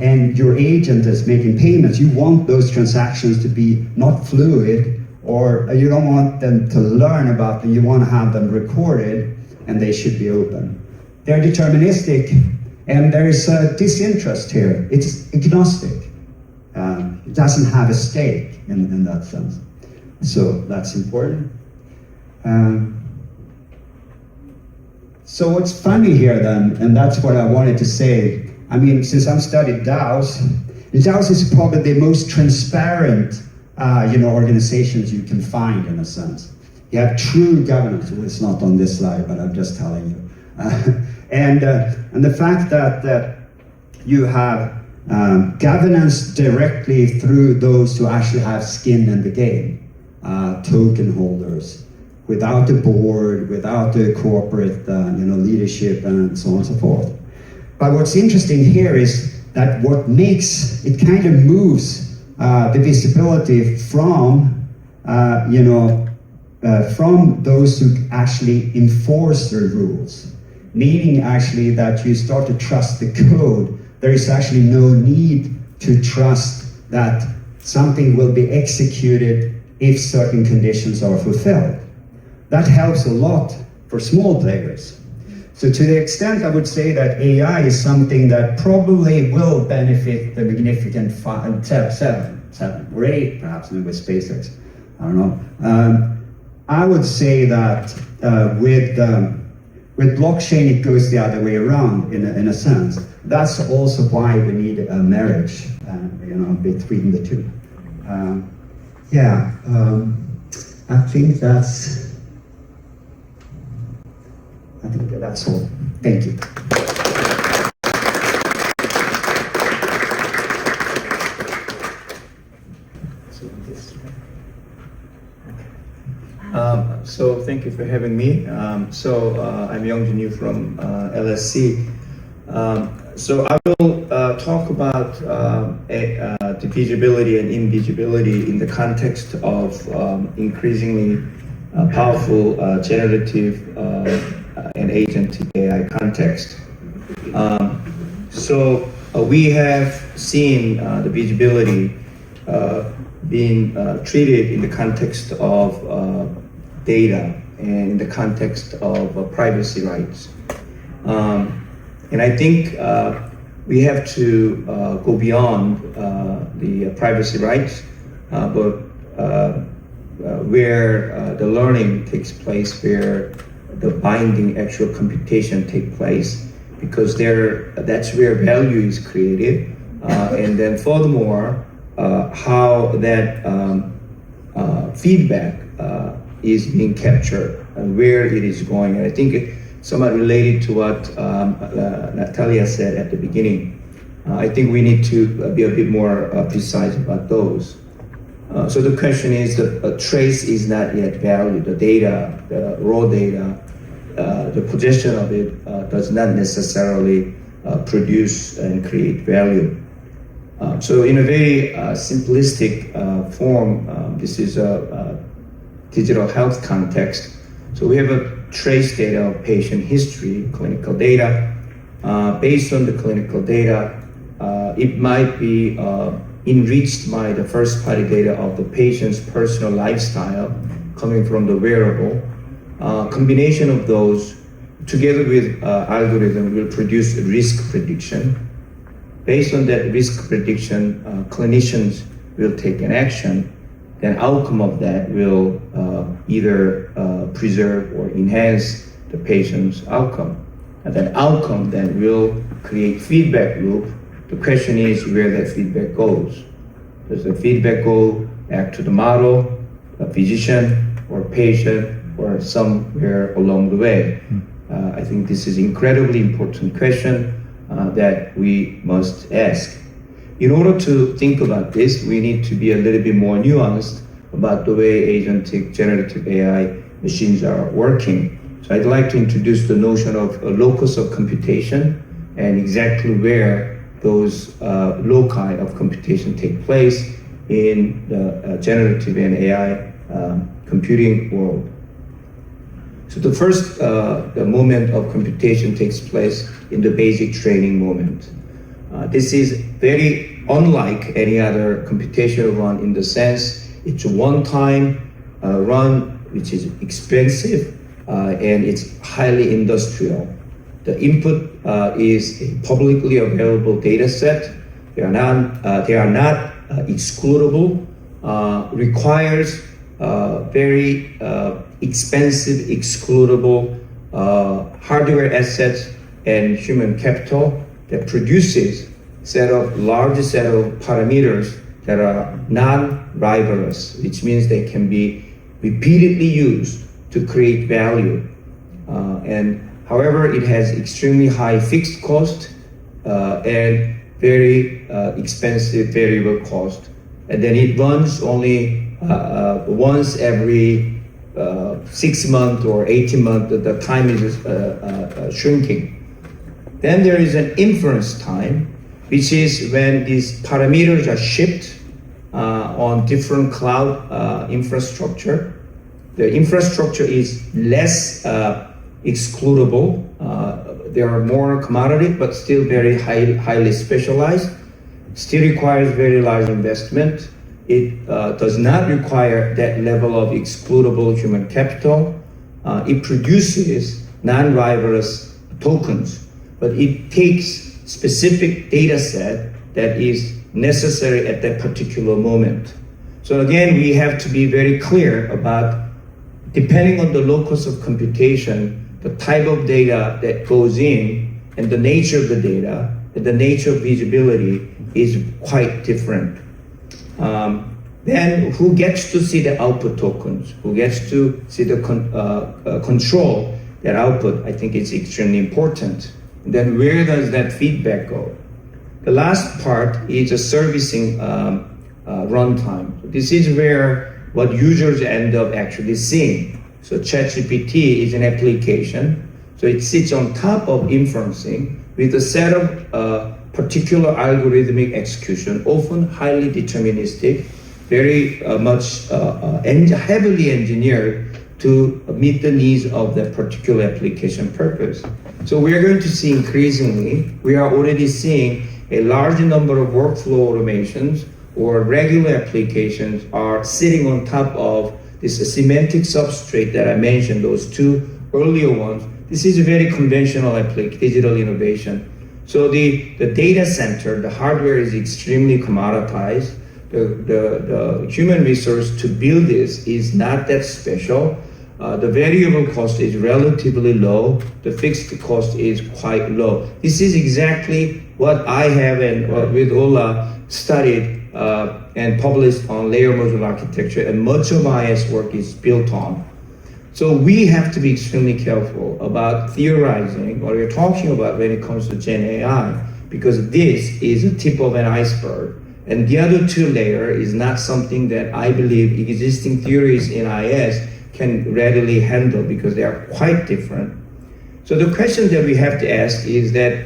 and your agent is making payments, you want those transactions to be not fluid, or you don't want them to learn about them, you want to have them recorded, and they should be open. They're deterministic, and there is a disinterest here. It's agnostic. It doesn't have a stake in that sense. So that's important. So what's funny here then, and that's what I wanted to say, I mean, since I've studied DAOs, DAOs is probably the most transparent, organizations you can find in a sense. You have true governance. Well, it's not on this slide, but I'm just telling you. And the fact that you have governance directly through those who actually have skin in the game, token holders, without the board, without the corporate, leadership, and so on and so forth. But what's interesting here is that what makes it kind of moves the visibility from those who actually enforce the rules, meaning actually that you start to trust the code. There is actually no need to trust that something will be executed if certain conditions are fulfilled. That helps a lot for small players. So to the extent I would say that AI is something that probably will benefit the magnificent 7 or 8, perhaps maybe with SpaceX, I don't know. I would say that with blockchain it goes the other way around in a sense. That's also why we need a marriage, between the two. I think that's all. Thank you. So thank you for having me. I'm Young Yu from LSC. So I will talk about divisibility and invisibility in the context of increasingly powerful generative and agentic AI context. We have seen the visibility being treated in the context of data and in the context of privacy rights. And I think we have to go beyond the privacy rights, but where the learning takes place, where the binding actual computation takes place, because that's where value is created. And then furthermore, how that feedback is being captured and where it is going. And I think it's somewhat related to what Natalia said at the beginning. I think we need to be a bit more precise about those. So the question is, the trace is not yet valued. The data, the raw data, the possession of it does not necessarily produce and create value. So in a very simplistic form, this is a digital health context. So we have a trace data of patient history, clinical data. Based on the clinical data, it might be enriched by the first-party data of the patient's personal lifestyle coming from the wearable. Combination of those, together with algorithm, will produce a risk prediction. Based on that risk prediction, clinicians will take an action. Then outcome of that will either preserve or enhance the patient's outcome. And that outcome then will create feedback loop. The question is where that feedback goes. Does the feedback go back to the model, a physician, or patient, or somewhere along the way? I think this is incredibly important question. that we must ask. In order to think about this, we need to be a little bit more nuanced about the way agentic generative AI machines are working. So I'd like to introduce the notion of a locus of computation and exactly where those loci of computation take place in the generative and AI computing world. So the first the moment of computation takes place in the basic training moment. This is very unlike any other computational run in the sense it's a one-time run which is expensive and it's highly industrial. The input is a publicly available data set. They are not excludable, requires very expensive, excludable hardware assets and human capital that produces large set of parameters that are non-rivalrous, which means they can be repeatedly used to create value. And however, it has extremely high fixed cost and very expensive variable cost. And then it runs only once every 6 months or 18 months, the time is shrinking. Then there is an inference time, which is when these parameters are shipped on different cloud infrastructure. The infrastructure is less excludable. They are more commodity, but still very highly specialized. Still requires very large investment. It does not require that level of excludable human capital. It produces non-rivalrous tokens, but it takes specific data set that is necessary at that particular moment. So again, we have to be very clear about, depending on the locus of computation, the type of data that goes in and the nature of the data and the nature of visibility is quite different. Then who gets to see the output tokens? Who gets to see the control that output? I think it's extremely important. And then where does that feedback go? The last part is a servicing runtime. This is where what users end up actually seeing. So ChatGPT is an application. So it sits on top of inferencing with a set of particular algorithmic execution, often highly deterministic, very much heavily engineered to meet the needs of that particular application purpose. So we are going to see increasingly, we are already seeing a large number of workflow automations or regular applications are sitting on top of this semantic substrate that I mentioned, those two earlier ones. This is a very conventional digital innovation. So the data center, the hardware is extremely commoditized. The human resource to build this is not that special. The variable cost is relatively low. The fixed cost is quite low. This is exactly what I have and with Ola studied and published on layer module architecture, and much of IS work is built on. So we have to be extremely careful about theorizing what we're talking about when it comes to Gen AI, because this is a tip of an iceberg. And the other two layers is not something that I believe existing theories in IS can readily handle because they are quite different. So the question that we have to ask is that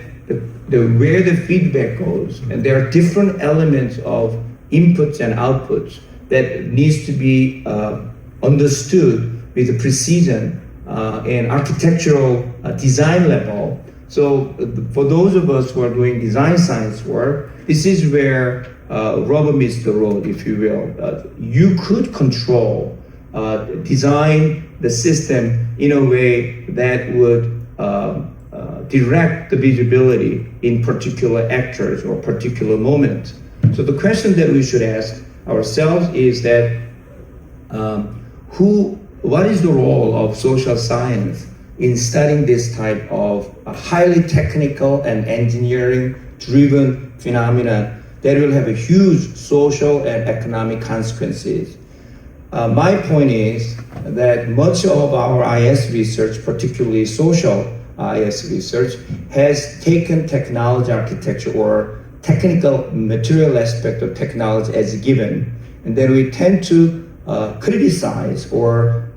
where the feedback goes, and there are different elements of inputs and outputs that needs to be understood with precision and architectural design level. So for those of us who are doing design science work, this is where rubber meets the road, if you will. You could control, design the system in a way that would direct the visibility in particular actors or particular moments. So the question that we should ask ourselves is that what is the role of social science in studying this type of highly technical and engineering-driven phenomena that will have a huge social and economic consequences? My point is that much of our IS research, particularly social IS research, has taken technology architecture or technical material aspect of technology as a given, and then we tend to criticize or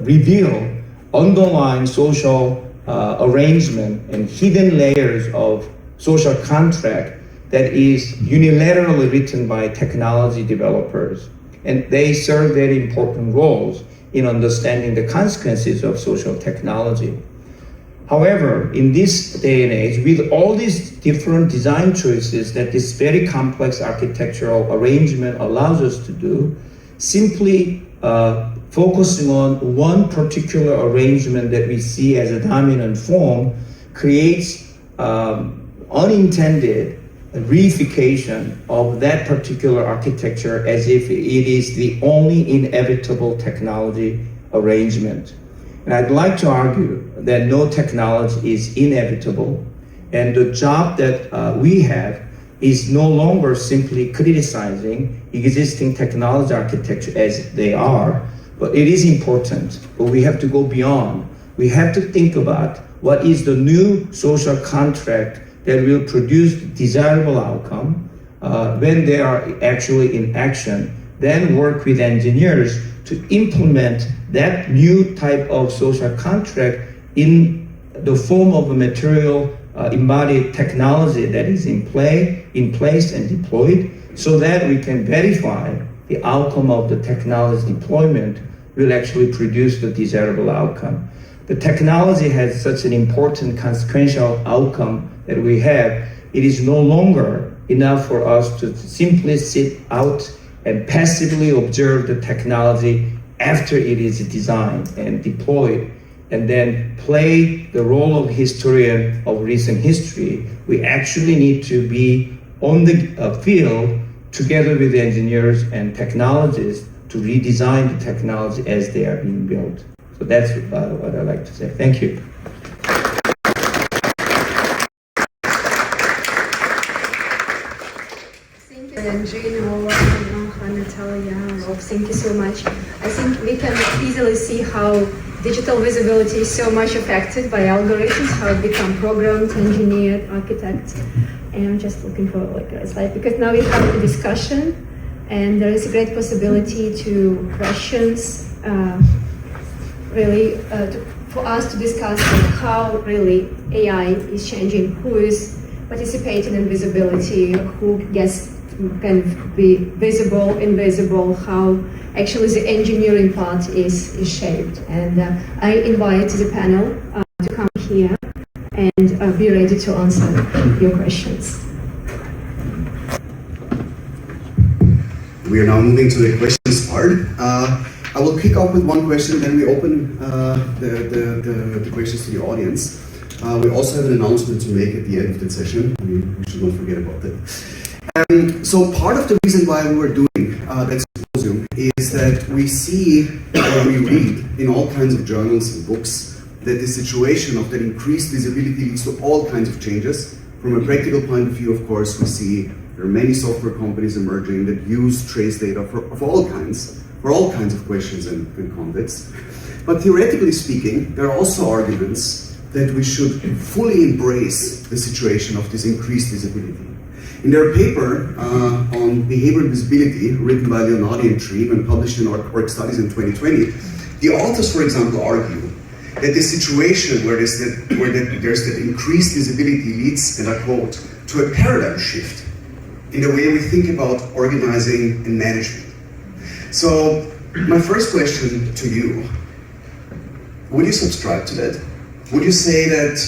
reveal underlying social arrangement and hidden layers of social contract that is unilaterally written by technology developers. And they serve very important roles in understanding the consequences of social technology. However, in this day and age, with all these different design choices that this very complex architectural arrangement allows us to do, simply focusing on one particular arrangement that we see as a dominant form creates unintended reification of that particular architecture as if it is the only inevitable technology arrangement. And I'd like to argue that no technology is inevitable, and the job that we have is no longer simply criticizing existing technology architecture as they are, but it is important, but we have to go beyond. We have to think about what is the new social contract that will produce desirable outcome when they are actually in action, then work with engineers to implement that new type of social contract in the form of a material embodied technology that is in place and deployed, so that we can verify the outcome of the technology deployment will actually produce the desirable outcome. The technology has such an important consequential outcome that we have. It is no longer enough for us to simply sit out and passively observe the technology after it is designed and deployed, and then play the role of historian of recent history. We actually need to be on the field together with the engineers and technologists to redesign the technology as they are being built. So that's what I'd like to say. Thank you. And Gino, Natalia, Rob, thank you so much. I think we can easily see how digital visibility is so much affected by algorithms, how it becomes programmed, engineered, architected. And I'm just looking for like a slide, because now we have a discussion, and there is a great possibility to questions, for us to discuss how really AI is changing, who is participating in visibility, who can be visible, invisible, how actually the engineering part is shaped. And I invite the panel to come here and be ready to answer your questions. We are now moving to the questions part. I will kick off with one question, then we open the questions to the audience. We also have an announcement to make at the end of the session. We should not forget about that. So part of the reason why we were doing that symposium is that we see or we read in all kinds of journals and books that the situation of that increased visibility leads to all kinds of changes. From a practical point of view, of course, we see there are many software companies emerging that use trace data for all kinds of questions and contexts. But theoretically speaking, there are also arguments that we should fully embrace the situation of this increased visibility. In their paper on behavioral visibility, written by Leonardi and Tree and published in Org Studies in 2020, the authors, for example, argue that the situation where there's that increased visibility leads, and I quote, to a paradigm shift in the way we think about organizing and management. So my first question to you, would you subscribe to that? Would you say that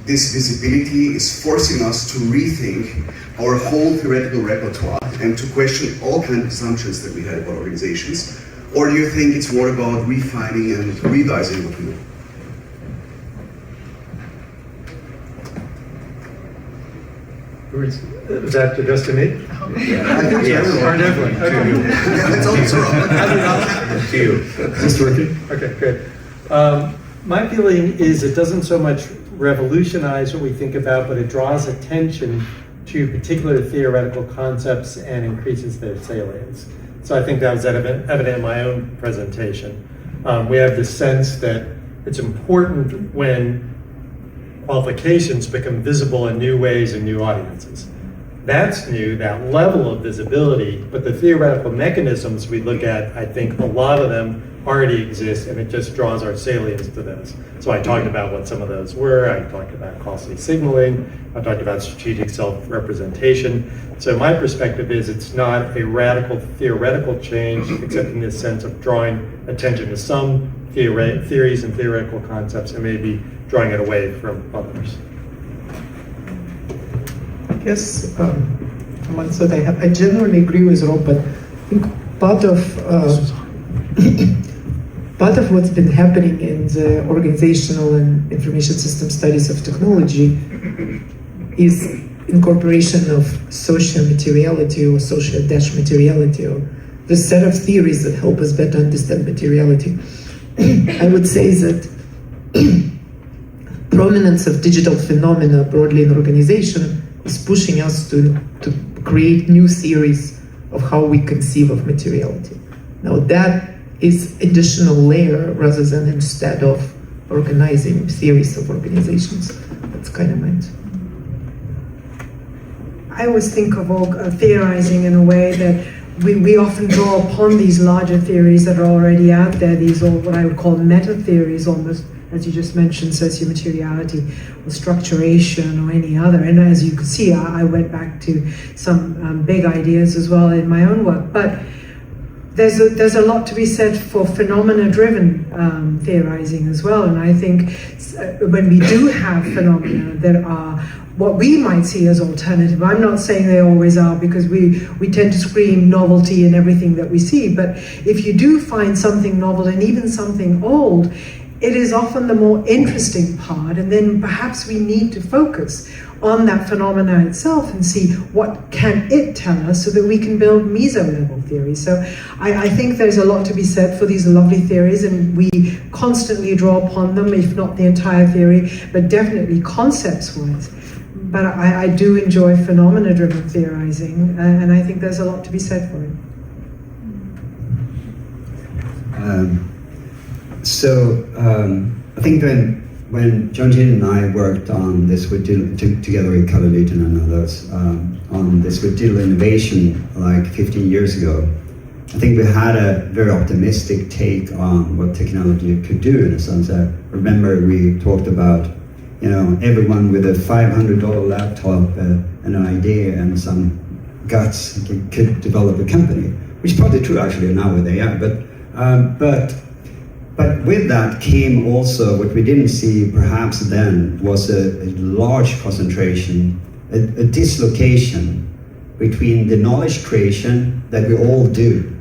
this visibility is forcing us to rethink our whole theoretical repertoire and to question all kinds of assumptions that we had about organizations? Or do you think it's more about refining and revising what we do? Is that addressed to me? Yeah, I think Yes. so. Or Devlin? Okay. Yeah, it's also wrong. To you. Is this working? Okay, good. My feeling is it doesn't so much revolutionize what we think about, but it draws attention to particular theoretical concepts and increases their salience. So I think that was evident in my own presentation. We have this sense that it's important when qualifications become visible in new ways and new audiences. That's new, that level of visibility, but the theoretical mechanisms we look at, I think a lot of them already exist, and it just draws our salience to those. So I talked about what some of those were, I talked about costly signaling, I talked about strategic self-representation. So my perspective is it's not a radical theoretical change, except in this sense of drawing attention to some theories and theoretical concepts and maybe drawing it away from others. Yes, from one side I generally agree with Rob, but I think part of what's been happening in the organizational and information system studies of technology is incorporation of social materiality or social dash materiality, or the set of theories that help us better understand materiality. I would say that prominence of digital phenomena broadly in organization is pushing us to create new theories of how we conceive of materiality. Now that is additional layer rather than instead of organizing theories of organizations. That's kind of meant. I always think of theorizing in a way that we often draw upon these larger theories that are already out there, these are what I would call meta theories almost, as you just mentioned, sociomateriality or structuration or any other. And as you can see, I went back to some big ideas as well in my own work. But there's a lot to be said for phenomena-driven theorizing as well. And I think when we do have phenomena that are what we might see as alternative, I'm not saying they always are, because we tend to scream novelty in everything that we see. But if you do find something novel and even something old, it is often the more interesting part, and then perhaps we need to focus on that phenomena itself and see what can it tell us so that we can build meso-level theories. So I think there's a lot to be said for these lovely theories, and we constantly draw upon them, if not the entire theory, but definitely concepts-wise. But I do enjoy phenomena-driven theorizing, and I think there's a lot to be said for it. I think when John Jin and I worked on this together with Carl Leighton and others, on this with digital innovation like 15 years ago, I think we had a very optimistic take on what technology could do, in a sense that, remember we talked about, everyone with a $500 laptop and an idea and some guts could develop a company, which is probably true actually now with AI, but with that came also what we didn't see perhaps then was a large concentration, a dislocation between the knowledge creation that we all do,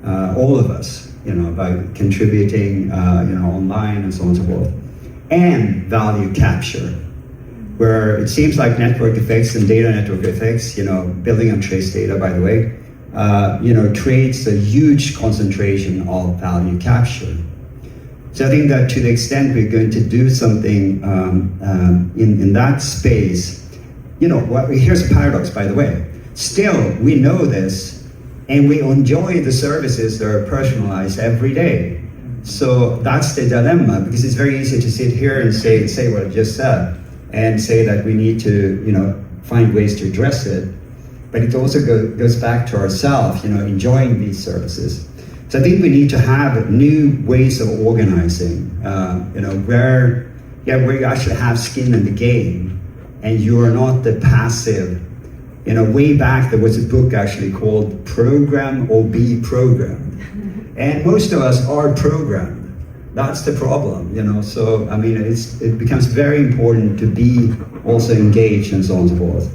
all of us, by contributing, online and so on and so forth, and value capture, where it seems like network effects and data network effects, building on trace data, by the way, creates a huge concentration of value capture. So I think that to the extent we're going to do something in that space, here's a paradox, by the way. Still, we know this, and we enjoy the services that are personalized every day. So that's the dilemma, because it's very easy to sit here and say what I just said, and say that we need to, find ways to address it. But it also goes back to ourselves, enjoying these services. So I think we need to have new ways of organizing, where you actually have skin in the game, and you are not the passive. Way back there was a book actually called Program or Be Programmed. And most of us are programmed. That's the problem, So, it becomes very important to be also engaged and so on and so forth.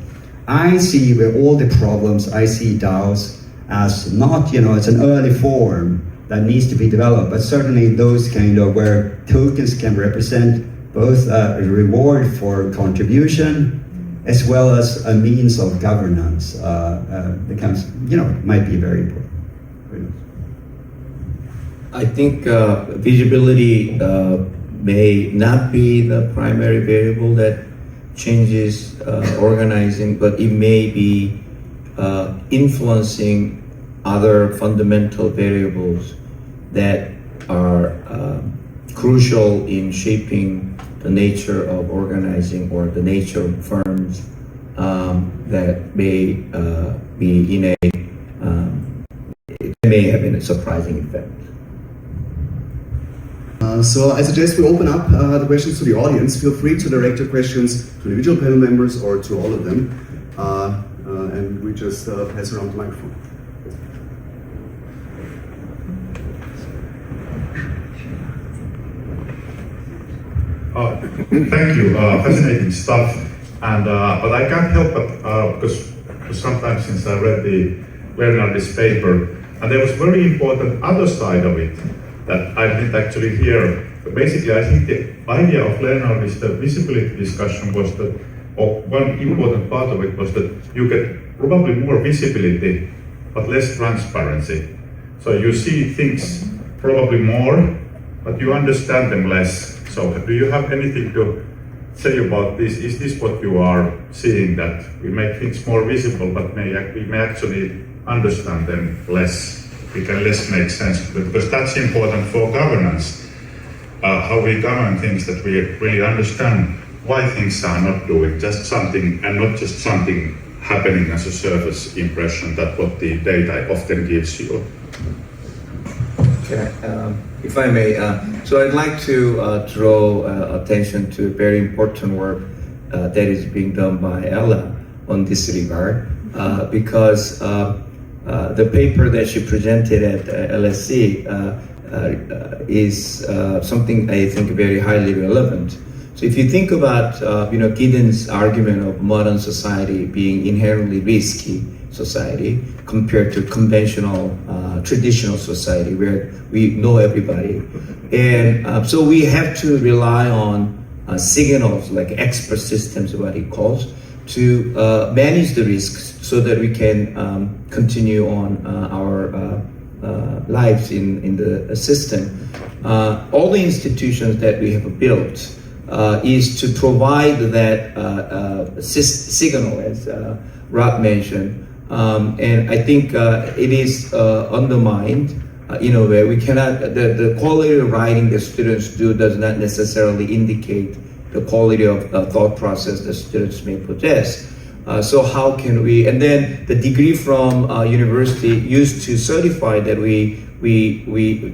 I see with all the problems, I see DAOs as not, it's an early form that needs to be developed, but certainly those kind of where tokens can represent both a reward for contribution as well as a means of governance becomes, might be very important. I think visibility may not be the primary variable that changes organizing, but it may be influencing other fundamental variables that are crucial in shaping the nature of organizing or the nature of firms that may be in a it may have a surprising effect. So I suggest we open up the questions to the audience. Feel free to direct your questions to individual panel members or to all of them. And we just pass around the microphone. Thank you. Fascinating stuff. And but I can't help but because sometimes since I read the Leonard's paper, and there was very important other side of it that I didn't actually hear. But basically, I think the idea of Leonard's the visibility discussion was that, or one important part of it was that you get probably more visibility, but less transparency. So you see things probably more, but you understand them less. So do you have anything to say about this? Is this what you are seeing, that we make things more visible, but we may actually understand them less? We can less make sense, because that's important for governance. How we govern things, that we really understand why things are not doing just something and not just something happening as a surface impression, that what the data often gives you. Okay, if I may, so I'd like to draw attention to very important work that is being done by Ella on this regard, because the paper that she presented at LSE is something I think very highly relevant. So if you think about Giddens' argument of modern society being inherently risky society compared to conventional, traditional society where we know everybody, and so we have to rely on signals like expert systems, what he calls, to manage the risks so that we can continue on our lives in the system. All the institutions that we have built is to provide that signal, as Rob mentioned, and I think it is undermined in a way. We cannot, the quality of writing the students do does not necessarily indicate the quality of thought process the students may possess. So how can we, and then the degree from university used to certify that we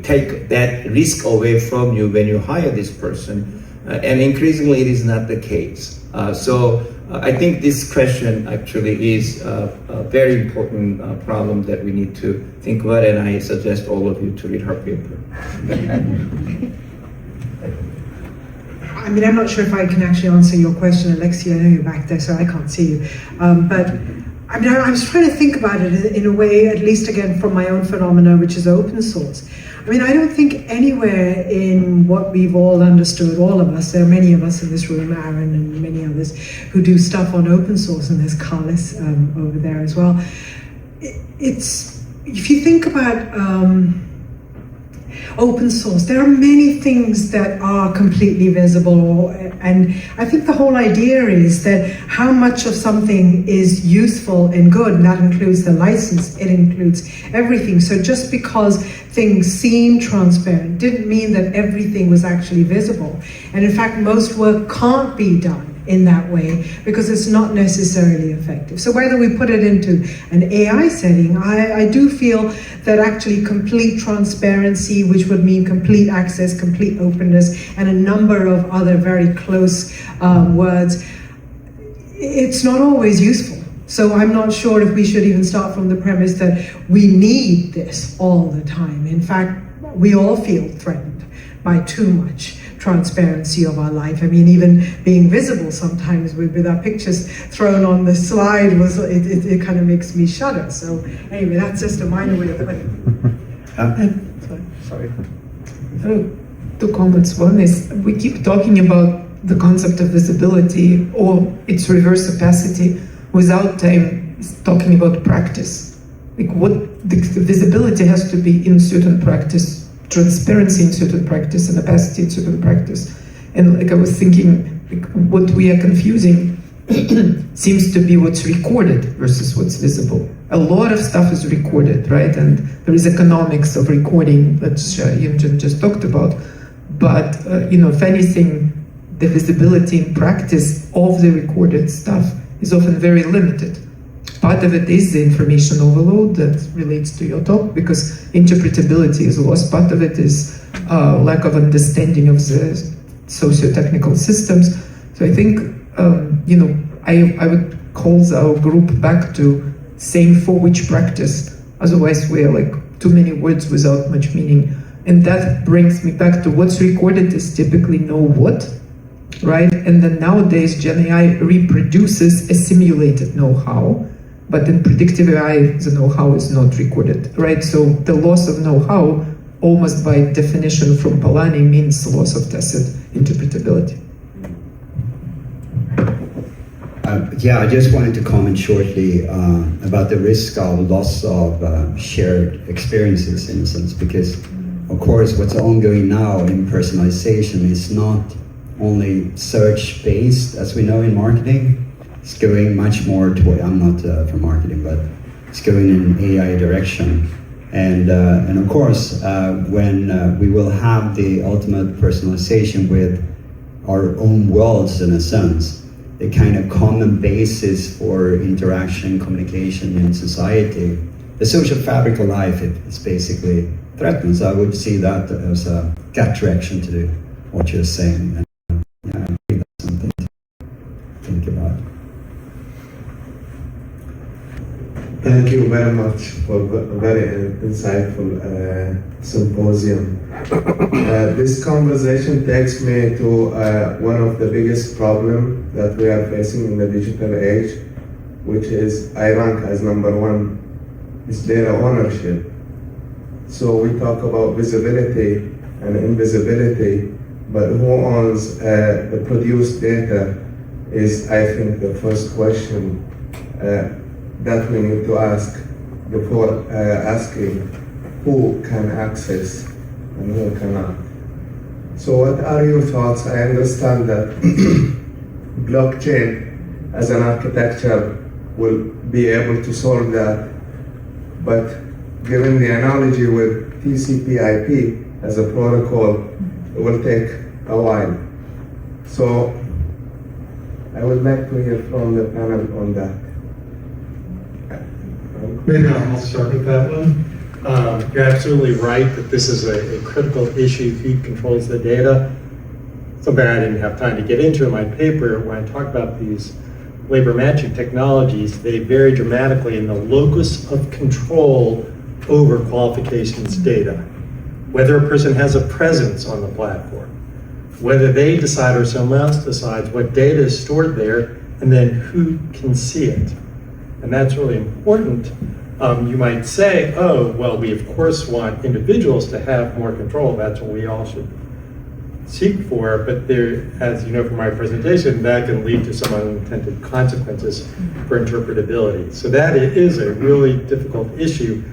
take that risk away from you when you hire this person, and increasingly it is not the case. So I think this question actually is a very important problem that we need to think about, and I suggest all of you to read her paper. I mean, I'm not sure if I can actually answer your question, Alexia. I know you're back there, so I can't see you. But I mean, I was trying to think about it in a way, at least again from my own phenomena, which is open source. I mean, I don't think anywhere in what we've all understood, all of us, there are many of us in this room, Aaron and many others, who do stuff on open source, and there's Carlos over there as well. It's, if you think about open source, there are many things that are completely visible, and I think the whole idea is that how much of something is useful and good, and that includes the license, it includes everything. So just because things seem transparent didn't mean that everything was actually visible. And in fact, most work can't be done in that way because it's not necessarily effective. So whether we put it into an AI setting, I do feel that actually complete transparency, which would mean complete access, complete openness, and a number of other very close words, it's not always useful. So I'm not sure if we should even start from the premise that we need this all the time. In fact, we all feel threatened by too much transparency of our life. I mean, even being visible sometimes with our pictures thrown on the slide, it kind of makes me shudder. So anyway, that's just a minor way of putting it. Sorry. Two comments. One is, we keep talking about the concept of visibility or its reverse opacity without talking about practice. Like, what the visibility has to be in certain practice, transparency in certain practice, and opacity in certain practice. And like, I was thinking, like, what we are confusing seems to be what's recorded versus what's visible. A lot of stuff is recorded, right? And there is economics of recording that Yunjin just talked about. but if anything, the visibility in practice of the recorded stuff is often very limited. Part of it is the information overload that relates to your talk, because interpretability is lost. Part of it is lack of understanding of the socio-technical systems. So I think, I would call our group back to saying for which practice. Otherwise, we're like too many words without much meaning. And that brings me back to what's recorded is typically know what, right? And then nowadays, Gen AI reproduces a simulated know-how, but in predictive AI, the know-how is not recorded, right? So the loss of know-how, almost by definition from Polanyi, means loss of tacit interpretability. I just wanted to comment shortly about the risk of loss of shared experiences, in a sense, because, of course, what's ongoing now in personalization is not only search-based, as we know in marketing. It's going much more toward, I'm not from marketing, but it's going in AI direction. And of course, when we will have the ultimate personalization with our own worlds, in a sense, the kind of common basis for interaction, communication in society, the social fabric of life is basically threatened. So I would see that as a gut reaction to what you're saying. And, I think that's something to think about. Thank you very much for a very insightful symposium. This conversation takes me to one of the biggest problems that we are facing in the digital age, which is, I rank as number one, is data ownership. So we talk about visibility and invisibility, but who owns the produced data is, I think, the first question that we need to ask before asking who can access and who cannot. So what are your thoughts? I understand that blockchain as an architecture will be able to solve that, but given the analogy with TCP/IP as a protocol, it will take a while. So I would like to hear from the panel on that. Maybe I'll start with that one. You're absolutely right that this is a critical issue, who controls the data. Something I didn't have time to get into in my paper. When I talk about these labor matching technologies, they vary dramatically in the locus of control over qualifications data. Whether a person has a presence on the platform, whether they decide or someone else decides what data is stored there, and then who can see it. And that's really important. You might say, oh, well, we of course want individuals to have more control. That's what we all should seek for. But there, as you know from my presentation, that can lead to some unintended consequences for interpretability. So that is a really difficult issue.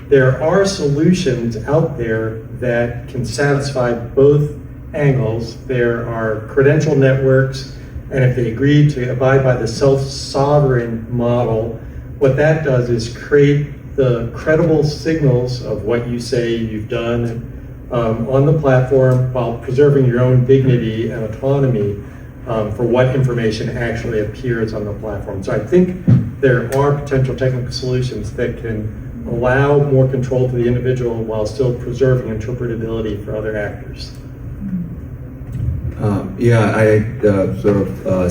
There are solutions out there that can satisfy both angles. There are credential networks, and if they agree to abide by the self-sovereign model, what that does is create the credible signals of what you say you've done on the platform while preserving your own dignity and autonomy for what information actually appears on the platform. So I think there are potential technical solutions that can allow more control to the individual while still preserving interpretability for other actors.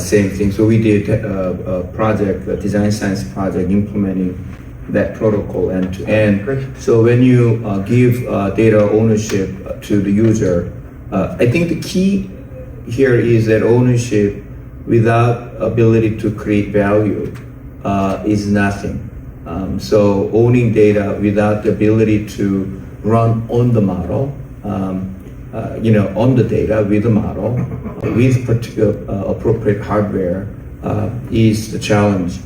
Same thing. So we did a project, a design science project, implementing that protocol end to end. So when you give data ownership to the user, I think the key here is that ownership without ability to create value is nothing. So owning data without the ability to run on the model, on the data with the model, with particular appropriate hardware is the challenge.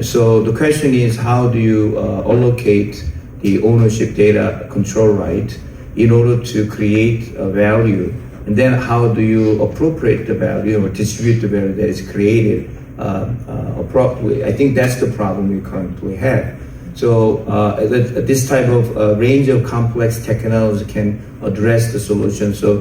So the question is, how do you allocate the ownership data control right in order to create a value? And then how do you appropriate the value or distribute the value that is created appropriately? I think that's the problem we currently have. So this type of range of complex technology can address the solution. So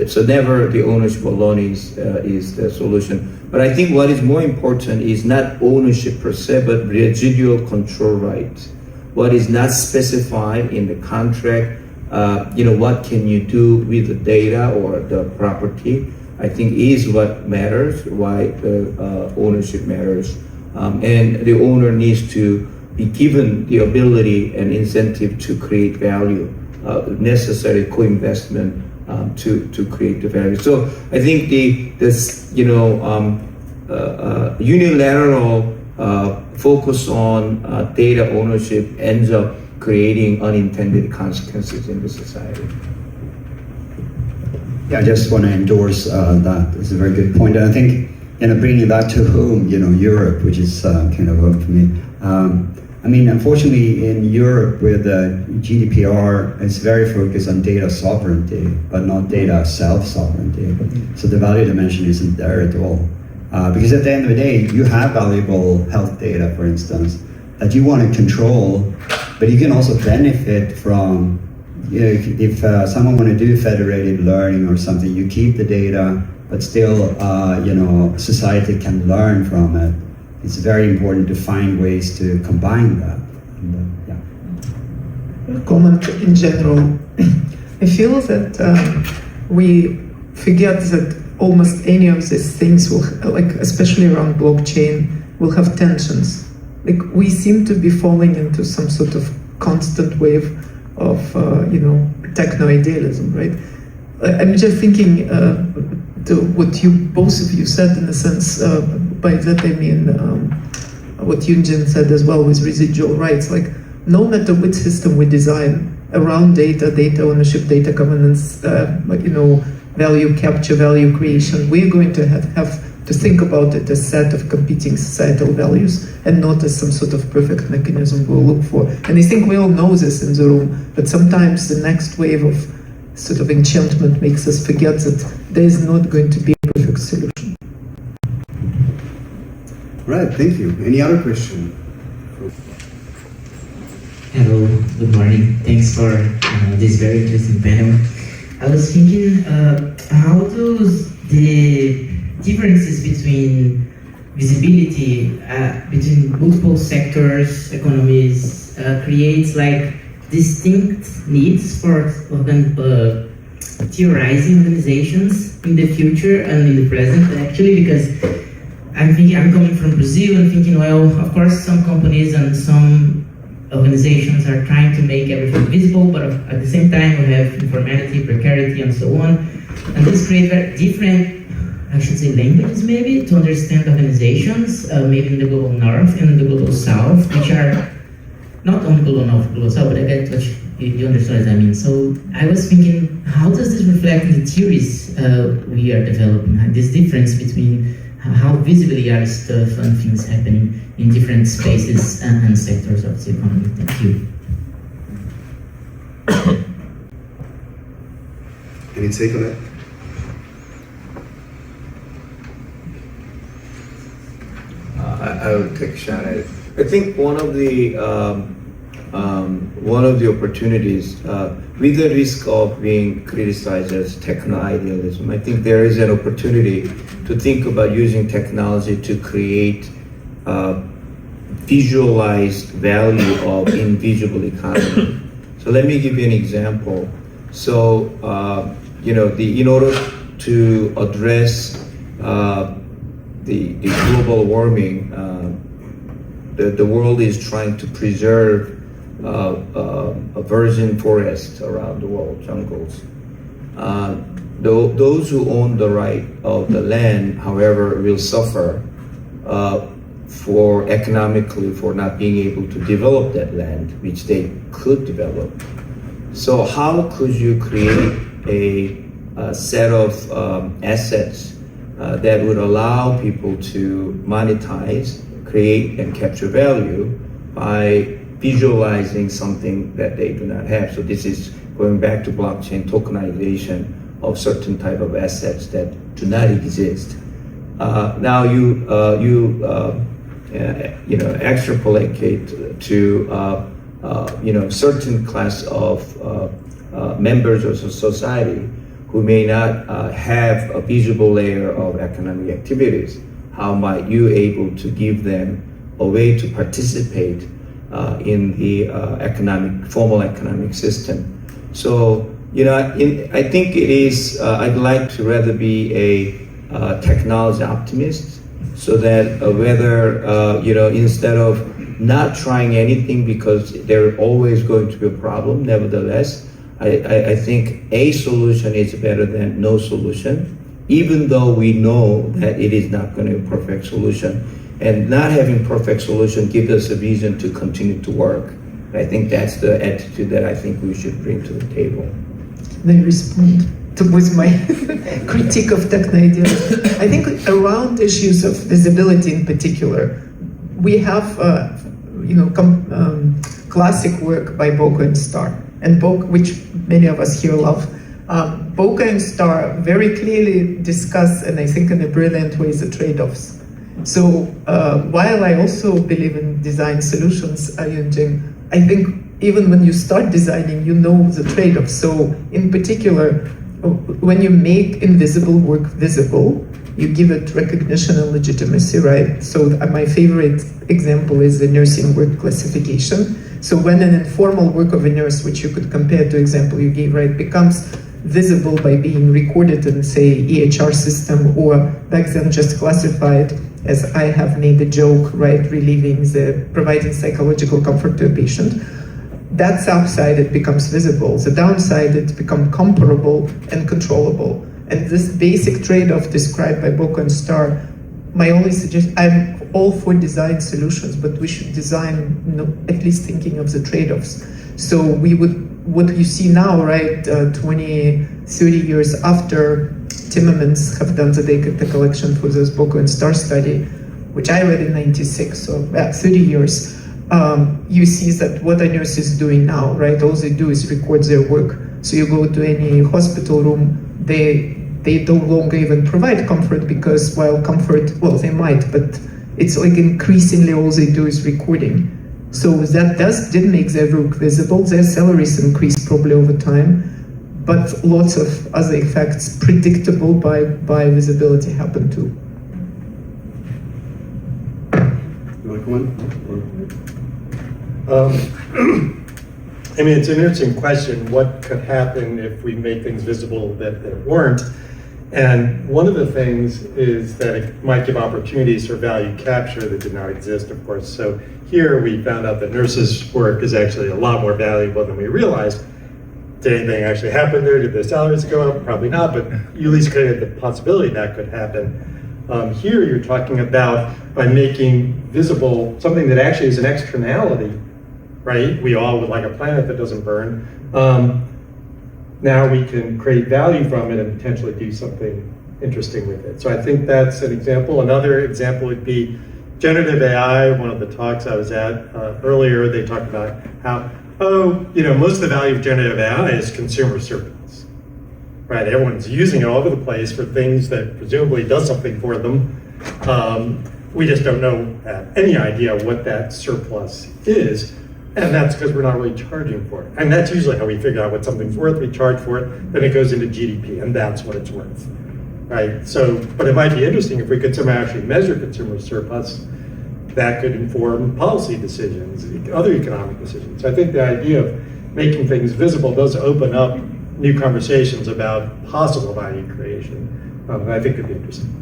so never the ownership alone is the solution. But I think what is more important is not ownership per se, but residual control rights. What is not specified in the contract, what can you do with the data or the property, I think is what matters, why the ownership matters. And the owner needs to be given the ability and incentive to create value, necessary co-investment to create the value. So I think this unilateral focus on data ownership ends up creating unintended consequences in the society. Yeah, I just want to endorse that. It's a very good point. And I think, bringing that to home, Europe, which is kind of home for me. Unfortunately, in Europe, with GDPR, it's very focused on data sovereignty, but not data self-sovereignty. So the value dimension isn't there at all. Because at the end of the day, you have valuable health data, for instance, that you want to control, but you can also benefit from, if someone want to do federated learning or something, you keep the data, but still, society can learn from it. It's very important to find ways to combine that. And, Comment in general. I feel that we forget that almost any of these things will, especially around blockchain, will have tensions. We seem to be falling into some sort of constant wave of, techno-idealism, right? I'm just thinking to what both of you said, in a sense. By that I mean what Yunjin said as well with residual rights. No matter which system we design around data ownership, data governance, value capture, value creation, we're going to have to think about it as a set of competing societal values and not as some sort of perfect mechanism we'll look for. And I think we all know this in the room, but sometimes the next wave of sort of enchantment makes us forget that there is not going to be a perfect solution. Right, thank you. Any other question? Hello, good morning. Thanks for this very interesting panel. I was thinking, how do the differences between visibility between multiple sectors, economies, creates distinct needs for theorizing organizations in the future and in the present, actually, because I'm coming from Brazil and thinking, well, of course, some companies and some organizations are trying to make everything visible, but at the same time, we have informality, precarity, and so on. And this creates very different, I should say, languages maybe to understand organizations, maybe in the global north and the global south, which are not only global north, global south, but I get what you understand what I mean. So I was thinking, how does this reflect in the theories we are developing? This difference between how visibly are stuff and things happening in different spaces and sectors of the economy. Thank you. Any take on that? I will take a shot at it. I think one of the opportunities, with the risk of being criticized as techno-idealism, I think there is an opportunity to think about using technology to create visualized value of invisible economy. So let me give you an example. So, in order to address the global warming, the world is trying to preserve a virgin forest around the world, jungles. Those who own the right of the land, however, will suffer economically for not being able to develop that land, which they could develop. So how could you create a set of assets that would allow people to monetize, create, and capture value by visualizing something that they do not have? So this is going back to blockchain tokenization of certain type of assets that do not exist. Now you extrapolate to certain class of members of society who may not have a visible layer of economic activities. How might you able to give them a way to participate in the formal economic system? So, I think it is, I'd like to rather be a technology optimist, so that whether, instead of not trying anything because there's always going to be a problem, nevertheless, I think a solution is better than no solution, even though we know that it is not going to be a perfect solution. And not having perfect solution gives us a reason to continue to work. I think that's the attitude that I think we should bring to the table. They respond with my critique of techno ideas. I think around issues of visibility in particular, we have classic work by Boca and Starr, and Boca, which many of us here love. Boca and Starr very clearly discuss, and I think in a brilliant way, the trade-offs. So while I also believe in design solutions, I think even when you start designing, you know the trade-offs. So in particular, when you make invisible work visible, you give it recognition and legitimacy, right? So my favorite example is the nursing work classification. So when an informal work of a nurse, which you could compare to example you gave, right, becomes visible by being recorded in, say, EHR system, or back then just classified as I have made a joke, right, providing psychological comfort to a patient. That's upside, it becomes visible. The downside, it becomes comparable and controllable. And this basic trade-off described by Boca and Starr, my only suggestion, I'm all for design solutions, but we should design, at least thinking of the trade-offs. So what you see now, right, 20, 30 years after Timmermans have done the data collection for this Boca and Starr study, which I read in '96, so 30 years, you see that what a nurse is doing now, right? All they do is record their work. So you go to any hospital room, they no longer even provide comfort, because while comfort, well, they might, but it's like increasingly all they do is recording. So that did make their work visible. Their salaries increased probably over time, but lots of other effects predictable by visibility happen too. You want to come on? I mean, it's an interesting question. What could happen if we make things visible that weren't? And one of the things is that it might give opportunities for value capture that did not exist, of course. So here we found out that nurses' work is actually a lot more valuable than we realized. Did anything actually happen there? Did their salaries go up? Probably not, but you at least created the possibility that could happen. Here you're talking about by making visible something that actually is an externality, right? We all would like a planet that doesn't burn. Now we can create value from it and potentially do something interesting with it. So I think that's an example. Another example would be generative AI. One of the talks I was at earlier, they talked about how, most of the value of generative AI is consumer surplus, right? Everyone's using it all over the place for things that presumably does something for them. We just don't have any idea what that surplus is. And that's because we're not really charging for it. And that's usually how we figure out what something's worth. We charge for it, then it goes into GDP, and that's what it's worth, right? So, but it might be interesting if we could somehow actually measure consumer surplus. That could inform policy decisions, other economic decisions. So I think the idea of making things visible does open up new conversations about possible value creation. I think could be interesting.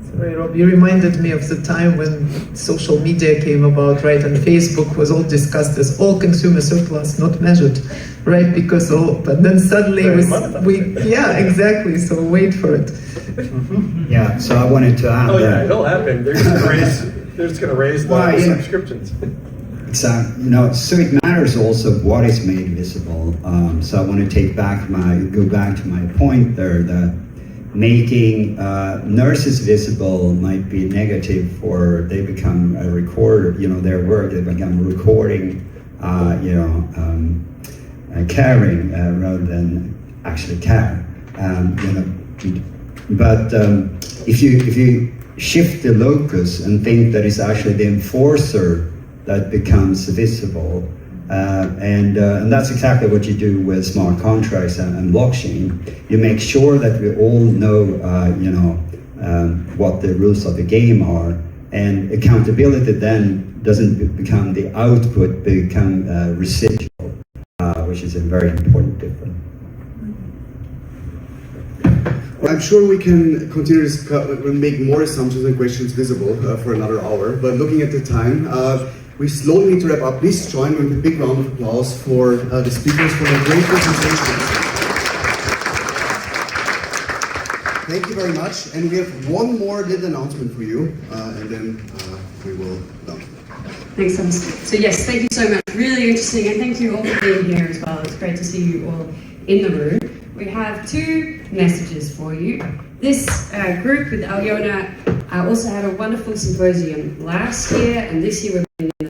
Sorry, Rob, you reminded me of the time when social media came about, right? And Facebook was all discussed as all consumer surplus, not measured, right? Because but then suddenly yeah, exactly. So wait for it. Yeah. So I wanted to add. Oh yeah, it'll happen. They're just going to raise the subscriptions. So it matters also what is made visible. So I want to go back to my point there that making nurses visible might be negative for they become a recorder, their work, they become recording, caring rather than actually care, But if you shift the locus and think that it's actually the enforcer that becomes visible. And that's exactly what you do with smart contracts and blockchain. You make sure that we all know, what the rules of the game are, and accountability then doesn't become the output, become residual, which is a very important difference. Well, I'm sure we can continue to make more assumptions and questions visible for another hour, but looking at the time, we slowly need to wrap up. Please join me with a big round of applause for the speakers for their great presentation. Thank you very much, and we have one more little announcement for you, and then we will done. Thanks, Thomas. So yes, thank you so much. Really interesting, and thank you all for being here as well. It's great to see you all in the room. We have two messages for you. This group with Alyona also had a wonderful symposium last year, and this year we're bringing in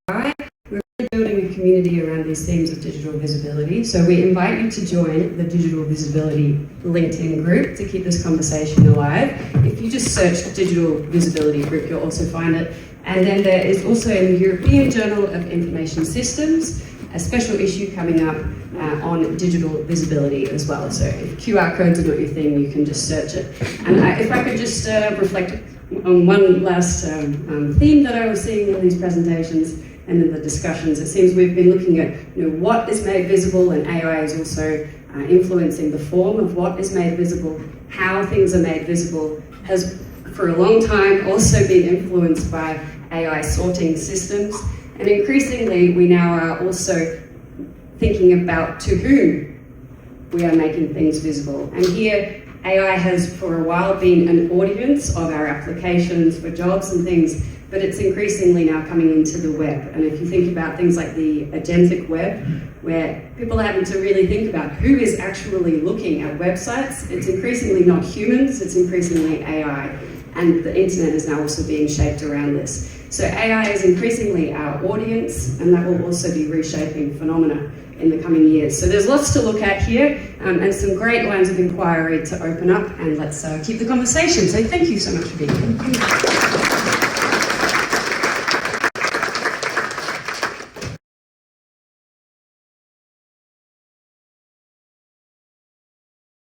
AI. We're really building a community around these themes of digital visibility. So we invite you to join the Digital Visibility LinkedIn group to keep this conversation alive. If you just search Digital Visibility group, you'll also find it. And then there is also in the European Journal of Information Systems, a special issue coming up on digital visibility as well. So if QR codes are not your thing, you can just search it. And if I could just reflect on one last theme that I was seeing in these presentations and in the discussions, it seems we've been looking at what is made visible, and AI is also influencing the form of what is made visible. How things are made visible has for a long time also been influenced by AI sorting systems. And increasingly, we now are also thinking about to whom we are making things visible. And here, AI has for a while been an audience of our applications for jobs and things, but it's increasingly now coming into the web. And if you think about things like the agentic web, where people are having to really think about who is actually looking at websites, it's increasingly not humans, it's increasingly AI. And the internet is now also being shaped around this. So AI is increasingly our audience, and that will also be reshaping phenomena in the coming years. So there's lots to look at here, and some great lines of inquiry to open up, and let's keep the conversation. So thank you so much for being here.